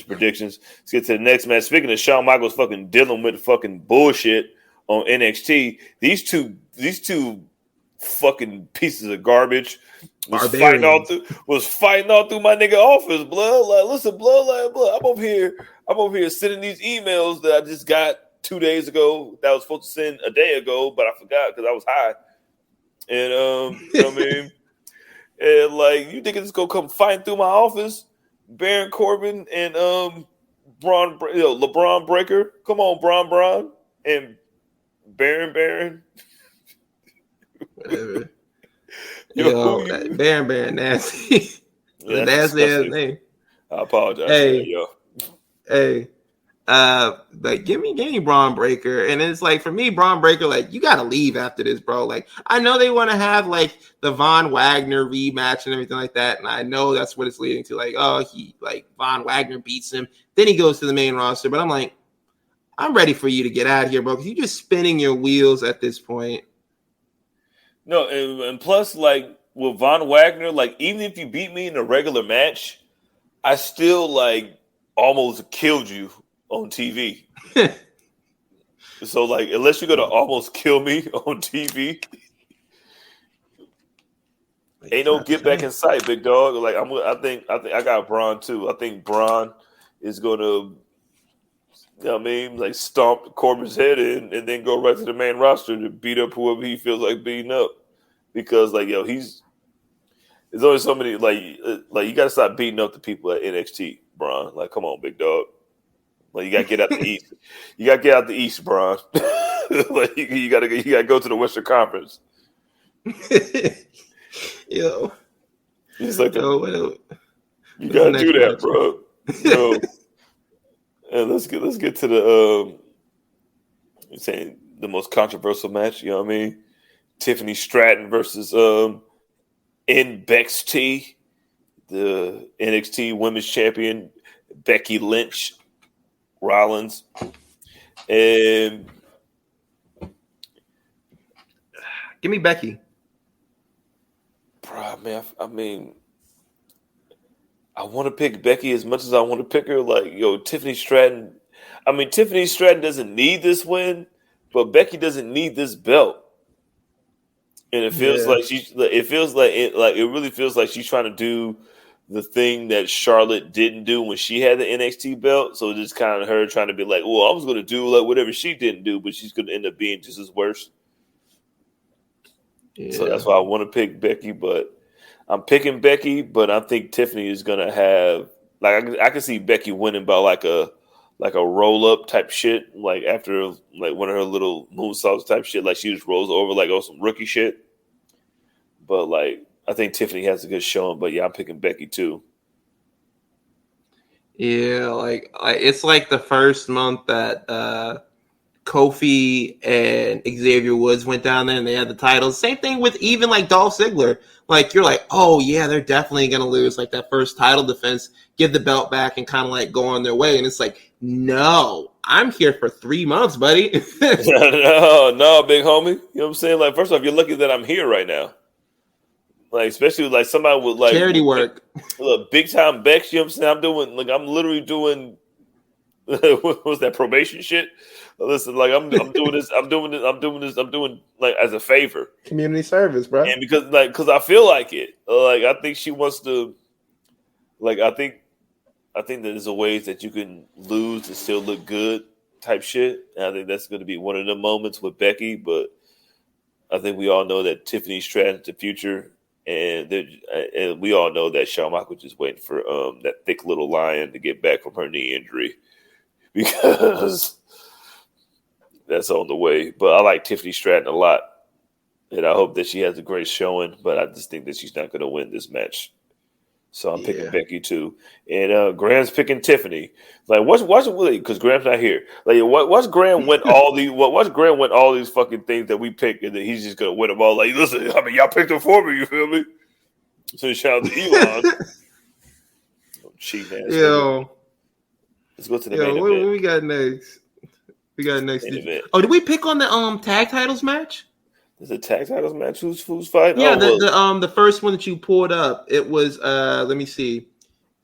predictions. Let's get to the next match. Speaking of Shawn Michaels fucking dealing with fucking bullshit on NXT, these two fucking pieces of garbage was fighting all through my nigga office, blood. Like, listen, blood. I'm over here sending these emails that I just got 2 days ago that I was supposed to send a day ago, but I forgot because I was high. And you know what I mean? And like, you think it's gonna come fighting through my office? Baron Corbin and LeBron Breaker. Come on, Braun and Baron. Baron nasty. Yeah, nasty ass name. I apologize. Hey. Like give me Braun Breaker, and it's like for me, Braun Breaker, like you gotta leave after this, bro. Like I know they want to have like the Von Wagner rematch and everything like that, and I know that's what it's leading to. Like, oh, he like Von Wagner beats him, then he goes to the main roster. But I'm like, I'm ready for you to get out of here, bro, because you're just spinning your wheels at this point. No, and plus, like with Von Wagner, like even if you beat me in a regular match, I still like almost killed you on TV. So like, unless you're gonna almost kill me on TV, ain't no get back in sight, big dog. Like I think I got Braun too. I think Braun is gonna, you know what I mean, like stomp Corbin's head in and then go right to the main roster to beat up whoever he feels like beating up. Because like, yo, there's only so many, like you gotta stop beating up the people at NXT, Braun. Like, come on, big dog. Like you gotta get out the East. You gotta get out the East, Braun. Like you gotta go to the Western Conference. Yo, it's like you gotta do that, bro. Yo, and let's get to the saying the most controversial match. You know what I mean? Tiffany Stratton versus NXT, the NXT Women's Champion Becky Lynch. Rollins, and give me Becky. Bro, man, I mean, I want to pick Becky as much as I want to pick her. Like, yo, Tiffany Stratton. I mean, Tiffany Stratton doesn't need this win, but Becky doesn't need this belt. And it feels like it really feels like she's trying to do the thing that Charlotte didn't do when she had the NXT belt. So it's just kind of her trying to be like, well, I was going to do like whatever she didn't do, but she's going to end up being just as worse. Yeah. So that's why I want to pick Becky, but I'm picking Becky, but I think Tiffany is going to have, like, I can see Becky winning by like a roll up type shit. Like after like one of her little moonsaults type shit, like she just rolls over like on some rookie shit. But like, I think Tiffany has a good showing, but yeah, I'm picking Becky too. Yeah, like it's like the first month that Kofi and Xavier Woods went down there and they had the titles. Same thing with even like Dolph Ziggler. Like you're like, oh yeah, they're definitely gonna lose like that first title defense, give the belt back, and kind of like go on their way. And it's like, no, I'm here for 3 months, buddy. no, big homie. You know what I'm saying? Like, first off, you're lucky that I'm here right now. Like, especially with, like somebody with like Charity work. Look, big time Bex. You know what I'm saying? I'm literally doing what was that probation shit? Listen, like I'm doing like as a favor, Community service, bro. and because I feel like it. Like I think she wants to. Like I think that there's a ways that you can lose and still look good type shit. And I think that's going to be one of the moments with Becky. But I think we all know that Tiffany Stratton's the future, and we all know that Shawn Michaels just waiting for that thick little lion to get back from her knee injury because that's on the way. But I like Tiffany Stratton a lot, and I hope that she has a great showing. But I just think that she's not going to win this match. So I'm picking Becky too, and Graham's picking Tiffany. Like, what's really because Graham's not here. Like, what's Graham went all these? What's Graham went all these fucking things that we picked, and then he's just gonna win them all? Like, listen, I mean, y'all picked them for me. You feel me? So shout out to Elon. Cheap ass. Yo, let's go to the main event. What we got next? Did we pick on the tag titles match? There's a tag titles match. Who's fighting? Yeah, the first one that you pulled up. It was let me see.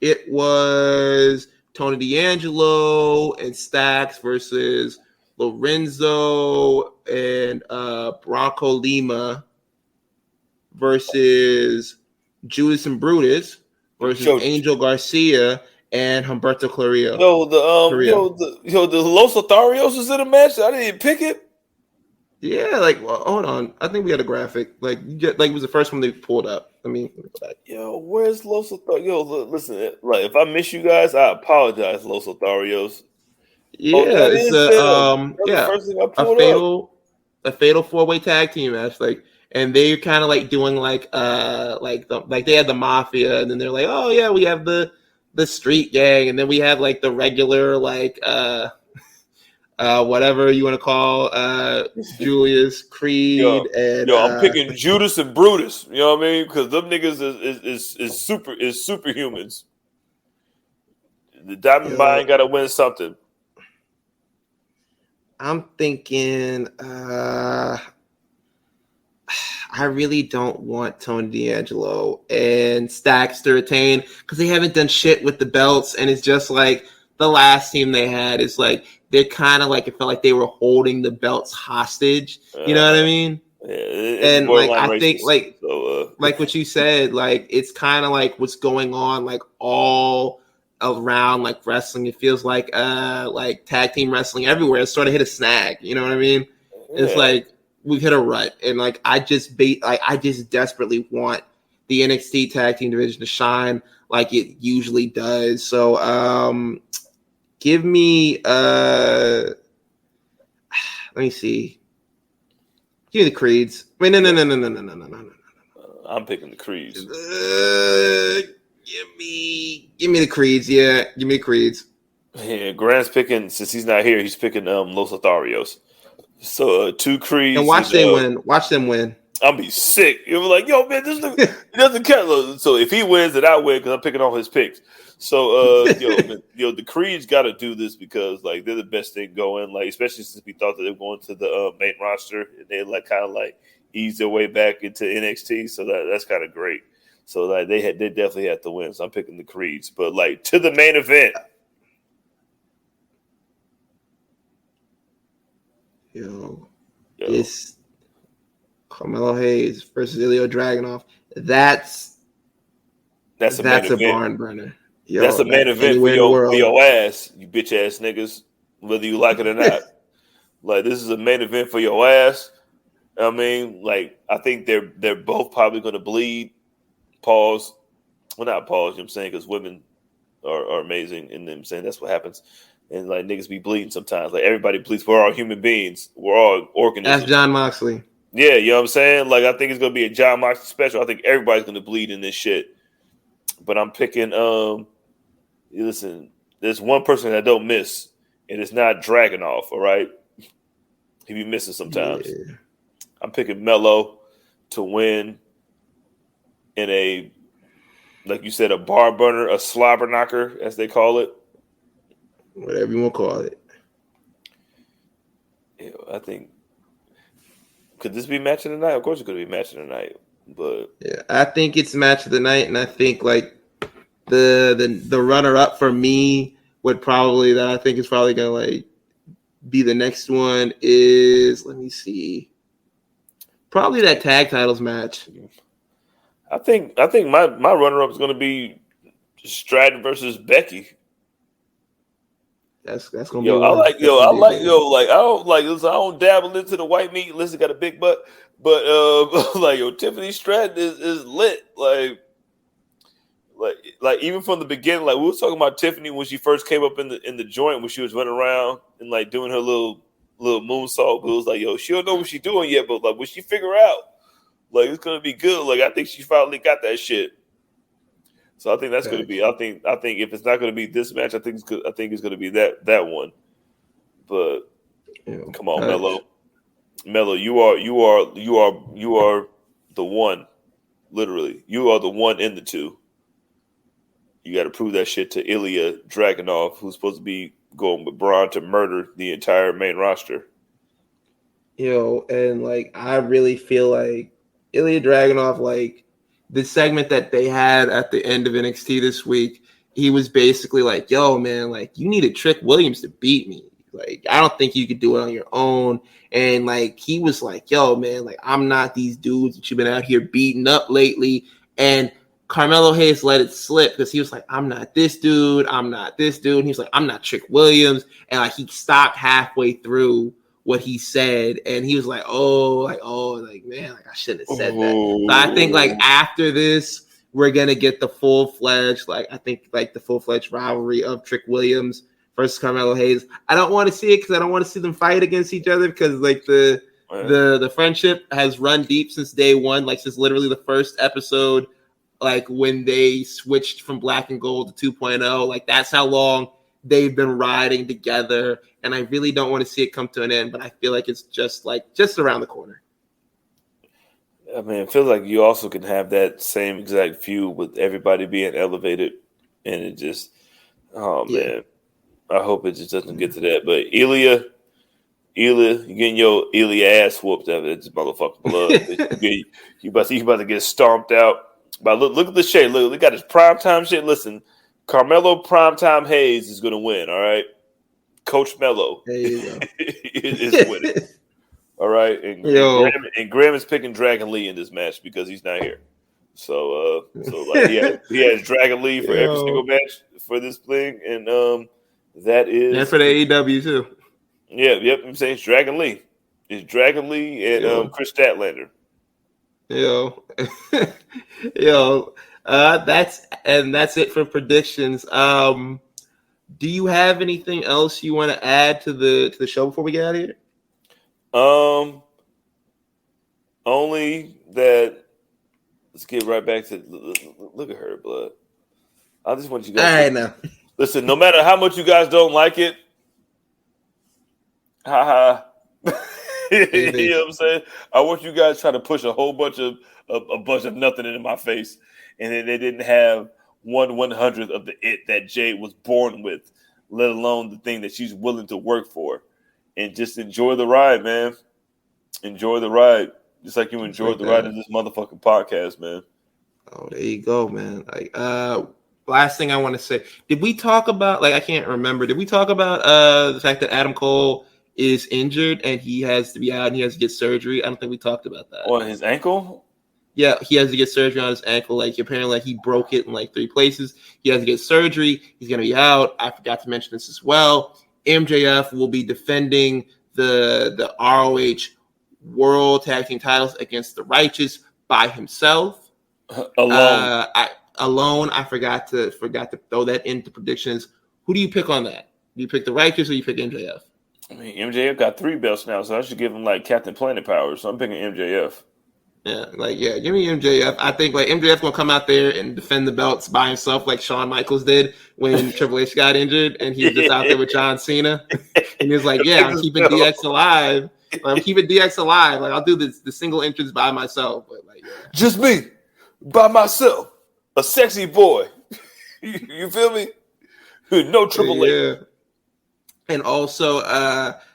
It was Tony D'Angelo and Stax versus Lorenzo and Bronco Lima versus Judas and Brutus versus Angel Garcia and Humberto Carrillo. The Los Lotharios was in a match. I didn't even pick it. Yeah, like hold on. I think we had a graphic. Like it was the first one they pulled up. Let me go back. Yo, where's Los Lotharios? Yo, listen. Like, if I miss you guys, I apologize, Los Lotharios. Yeah, it's a fatal 4-way tag team match. Like, and they're kind of like doing like they had the Mafia, and then they're like, oh yeah, we have the street gang, and then we have like the regular like whatever you want to call Julius Creed I'm picking Judas and Brutus. You know what I mean? Because them niggas is superhumans. The Diamond Mine got to win something. I'm thinking. I really don't want Tony D'Angelo and Stax to retain because they haven't done shit with the belts, and it's just like the last team they had is like they're kind of like it felt like they were holding the belts hostage. You know what I mean? Yeah, and like I think like what you said, like it's kind of like what's going on like all around like wrestling. It feels like tag team wrestling everywhere. It's sort of hit a snag. You know what I mean? Yeah. It's like we've hit a rut, and like I just desperately want the NXT tag team division to shine like it usually does. So give me let me see. Give me the Creeds. Wait, no. I'm picking the Creeds. Give me the Creeds. Yeah, give me the Creeds. Yeah, Grant's picking since he's not here. He's picking Los Lotharios. So 2 Creeds. And watch them win. Watch them win. I'll be sick. You'll be like, yo, man, this nigga, he doesn't count. So if he wins, then I win because I'm picking all his picks. So, the Creeds got to do this because, like, they're the best thing going. Like, especially since we thought that they were going to the main roster, and they like kind of like ease their way back into NXT. So that's kind of great. So like they definitely have to win. So I'm picking the Creeds. But like to the main event. It's Carmelo Hayes versus Ilya Dragunov. That's a barn burner. That's a main event for your ass, you bitch ass niggas, whether you like it or not. Like this is a main event for your ass. I mean, like I think they're both probably going to bleed. Pause. Well, not pause. You know what I'm saying? Because women are amazing, and I'm saying that's what happens. And like niggas be bleeding sometimes. Like everybody bleeds. We're all human beings. We're all organisms. That's John Moxley. Yeah, you know what I'm saying? Like I think it's gonna be a John Moxley special. I think everybody's gonna bleed in this shit. But I'm picking listen, there's one person that don't miss, and it's not Dragunov. All right, he be missing sometimes. Yeah. I'm picking Melo to win in a, like you said, a bar burner, a slobber knocker, as they call it. Whatever you want to call it. Yeah, I think. Could this be match of the night? Of course, it could be match of the night. But yeah, I think it's match of the night, and I think like the runner up for me would probably that I think is probably gonna like be the next one is let me see, probably that tag titles match. I think my runner up is gonna be Stratton versus Becky. That's gonna Yo, be I one. like yo, I like yo, like I don't like listen, I don't dabble into the white meat. Listen, got a big butt, but like yo, Tiffany Stratton is lit. Like even from the beginning, like we were talking about Tiffany when she first came up in the joint when she was running around and like doing her little moonsault. But it was like yo, she don't know what she's doing yet, but like when she figure out, like it's gonna be good. Like I think she finally got that shit. So I think that's going to be. I think if it's not going to be this match, I think it's going to be that one. But come on, Melo, you are the one. Literally, you are the one in the two. You got to prove that shit to Ilya Dragunov, who's supposed to be going with Braun to murder the entire main roster. And like I really feel like Ilya Dragunov, like the segment that they had at the end of NXT this week, he was basically like, yo, man, like you needed Trick Williams to beat me. Like, I don't think you could do it on your own. And like he was like, yo, man, like I'm not these dudes that you've been out here beating up lately. And Carmelo Hayes let it slip because he was like, I'm not this dude. I'm not this dude. And he was like, I'm not Trick Williams. And like he stopped halfway through what he said, and he was like, man, like I shouldn't have said that. So I think like after this, we're gonna get the full-fledged, like I think like the full-fledged rivalry of Trick Williams versus Carmelo Hayes. I don't want to see it because I don't want to see them fight against each other because like the friendship has run deep since day one, like since literally the first episode, like when they switched from Black and Gold to 2.0, like that's how long they've been riding together, and I really don't want to see it come to an end, but I feel like it's just around the corner. I mean, it feels like you also can have that same exact feud with everybody being elevated, and it just, man, I hope it just doesn't get to that. But Ilya, you getting your Ilya ass whooped out of this motherfucking blood. you about to get stomped out. But look at the shade. Look, they got his primetime shit. Listen. Carmelo Primetime Hayes is going to win, all right? Coach Melo is winning, all right? And Graham is picking Dragon Lee in this match because he's not here. So like he has Dragon Lee for every single match for this thing, and that is and for the AEW too. Yep. I'm saying it's Dragon Lee. It's Dragon Lee and Chris Statlander. That's it for predictions. Do you have anything else you want to add to the show before we get out of here? Only that. Let's get right back to look at her, blood. I just want you guys. All right, now listen. No matter how much you guys don't like it, haha. You know what I'm saying? I want you guys try to push a whole bunch of nothing into my face, and then they didn't have 1/100th of the it that Jade was born with, let alone the thing that she's willing to work for. And just enjoy the ride, man. Enjoy the ride, just like you enjoyed the ride of this motherfucking podcast, man. Oh, there you go, man. Like, last thing I want to say, did we talk about? Like, I can't remember. Did we talk about the fact that Adam Cole is injured and he has to be out and he has to get surgery? I don't think we talked about that. On his ankle? Yeah, he has to get surgery on his ankle. Like apparently, like he broke it in like 3 places. He has to get surgery. He's gonna be out. I forgot to mention this as well. MJF will be defending the ROH World Tag Team titles against the Righteous by himself. Alone. I forgot to throw that into predictions. Who do you pick on that? Do you pick the Righteous or you pick MJF? I mean, MJF got 3 belts now, so I should give him like Captain Planet powers. So I'm picking MJF. Yeah, give me MJF. I think like MJF gonna come out there and defend the belts by himself, like Shawn Michaels did when Triple H got injured, and he was just out there with John Cena, and he was like, "Yeah, I'm keeping DX alive. Like, I'm keeping DX alive. Like I'll do the single entrance by myself, but like just me by myself, a sexy boy. You feel me? No Triple H. Yeah. And also,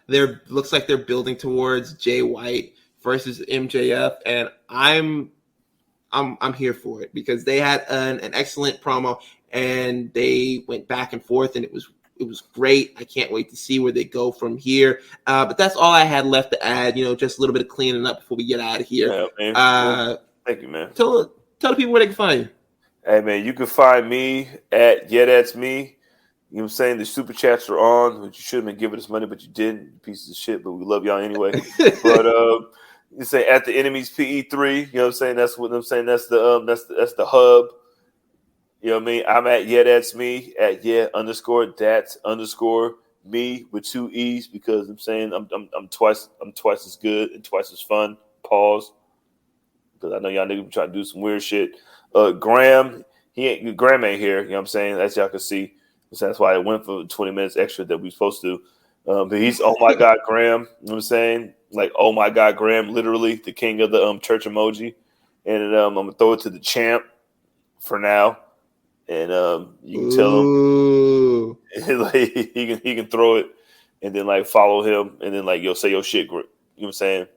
there looks like they're building towards Jay White versus MJF, and I'm here for it because they had an excellent promo and they went back and forth and it was great. I can't wait to see where they go from here. But that's all I had left to add. Just a little bit of cleaning up before we get out of here. Yeah, man. Thank you, man. Tell the people where they can find you. Hey, man, you can find me at That's Me. You know what I'm saying? The super chats are on, which you should have been giving us money, but you didn't. Pieces of shit, but we love y'all anyway. But you say at the enemies PE3. You know what I'm saying? That's what I'm saying. That's the hub. You know what I mean? I'm at That's Me at _that's_ me with 2 E's because I'm saying I'm twice as good and twice as fun. Pause. Because I know y'all niggas be trying to do some weird shit. Graham ain't here. You know what I'm saying? As y'all can see. So that's why I went for 20 minutes extra that we supposed to. But he's oh my God Graham. You know what I'm saying? Like oh my God Graham, literally the king of the church emoji. And I'm gonna throw it to the champ for now. And you can tell him like he can throw it and then like follow him and then like say your shit. You know what I'm saying?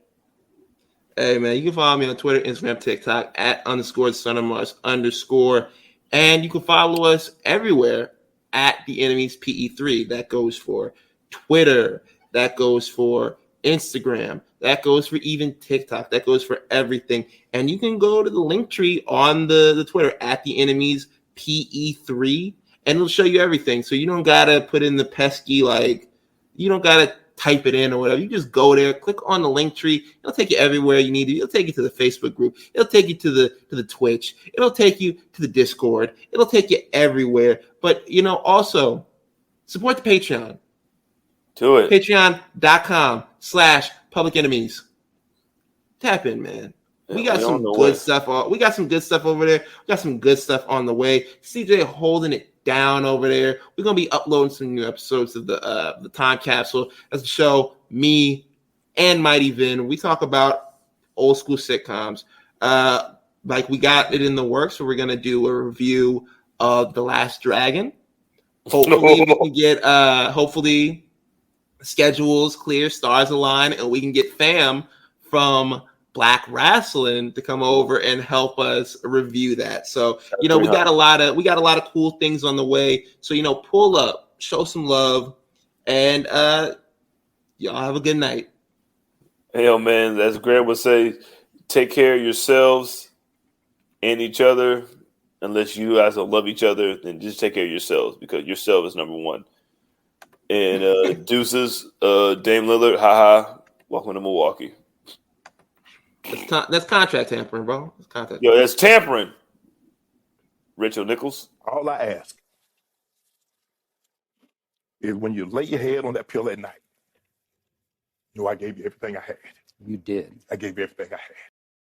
Hey man, you can follow me on Twitter, Instagram, TikTok at _SonOfMars_. And you can follow us everywhere at the enemies PE3. That goes for Twitter. That goes for Instagram. That goes for even TikTok. That goes for everything. And you can go to the link tree on the Twitter at the enemies PE3 and it'll show you everything. So you don't gotta put in the pesky you don't gotta type it in or whatever. You just go there, click on the link tree. It'll take you everywhere you need to. It'll take you to the Facebook group. It'll take you to the Twitch. It'll take you to the Discord. It'll take you everywhere. But also support the Patreon. Do it. Patreon.com/Public Enemies. Tap in, man. We got some good stuff. We got some good stuff over there. We got some good stuff on the way. CJ holding it down over there. We're gonna be uploading some new episodes of the Time Capsule. That's the show. Me and Mighty Vin. We talk about old school sitcoms. Like we got it in the works, so we're gonna do a review of The Last Dragon. Hopefully we can get hopefully schedules clear, stars align, and we can get fam from Black Wrestling to come over and help us review that. So, we got a lot of cool things on the way. So, pull up, show some love, and y'all have a good night. Hey, man, as Grant would say, take care of yourselves and each other. Unless you guys don't love each other, then just take care of yourselves because yourself is number one. And deuces, Dame Lillard, haha, welcome to Milwaukee. That's contract tampering, bro. That's contract. Yo, that's tampering. Rachel Nichols. All I ask is when you lay your head on that pillow at night, I gave you everything I had. You did. I gave you everything I had.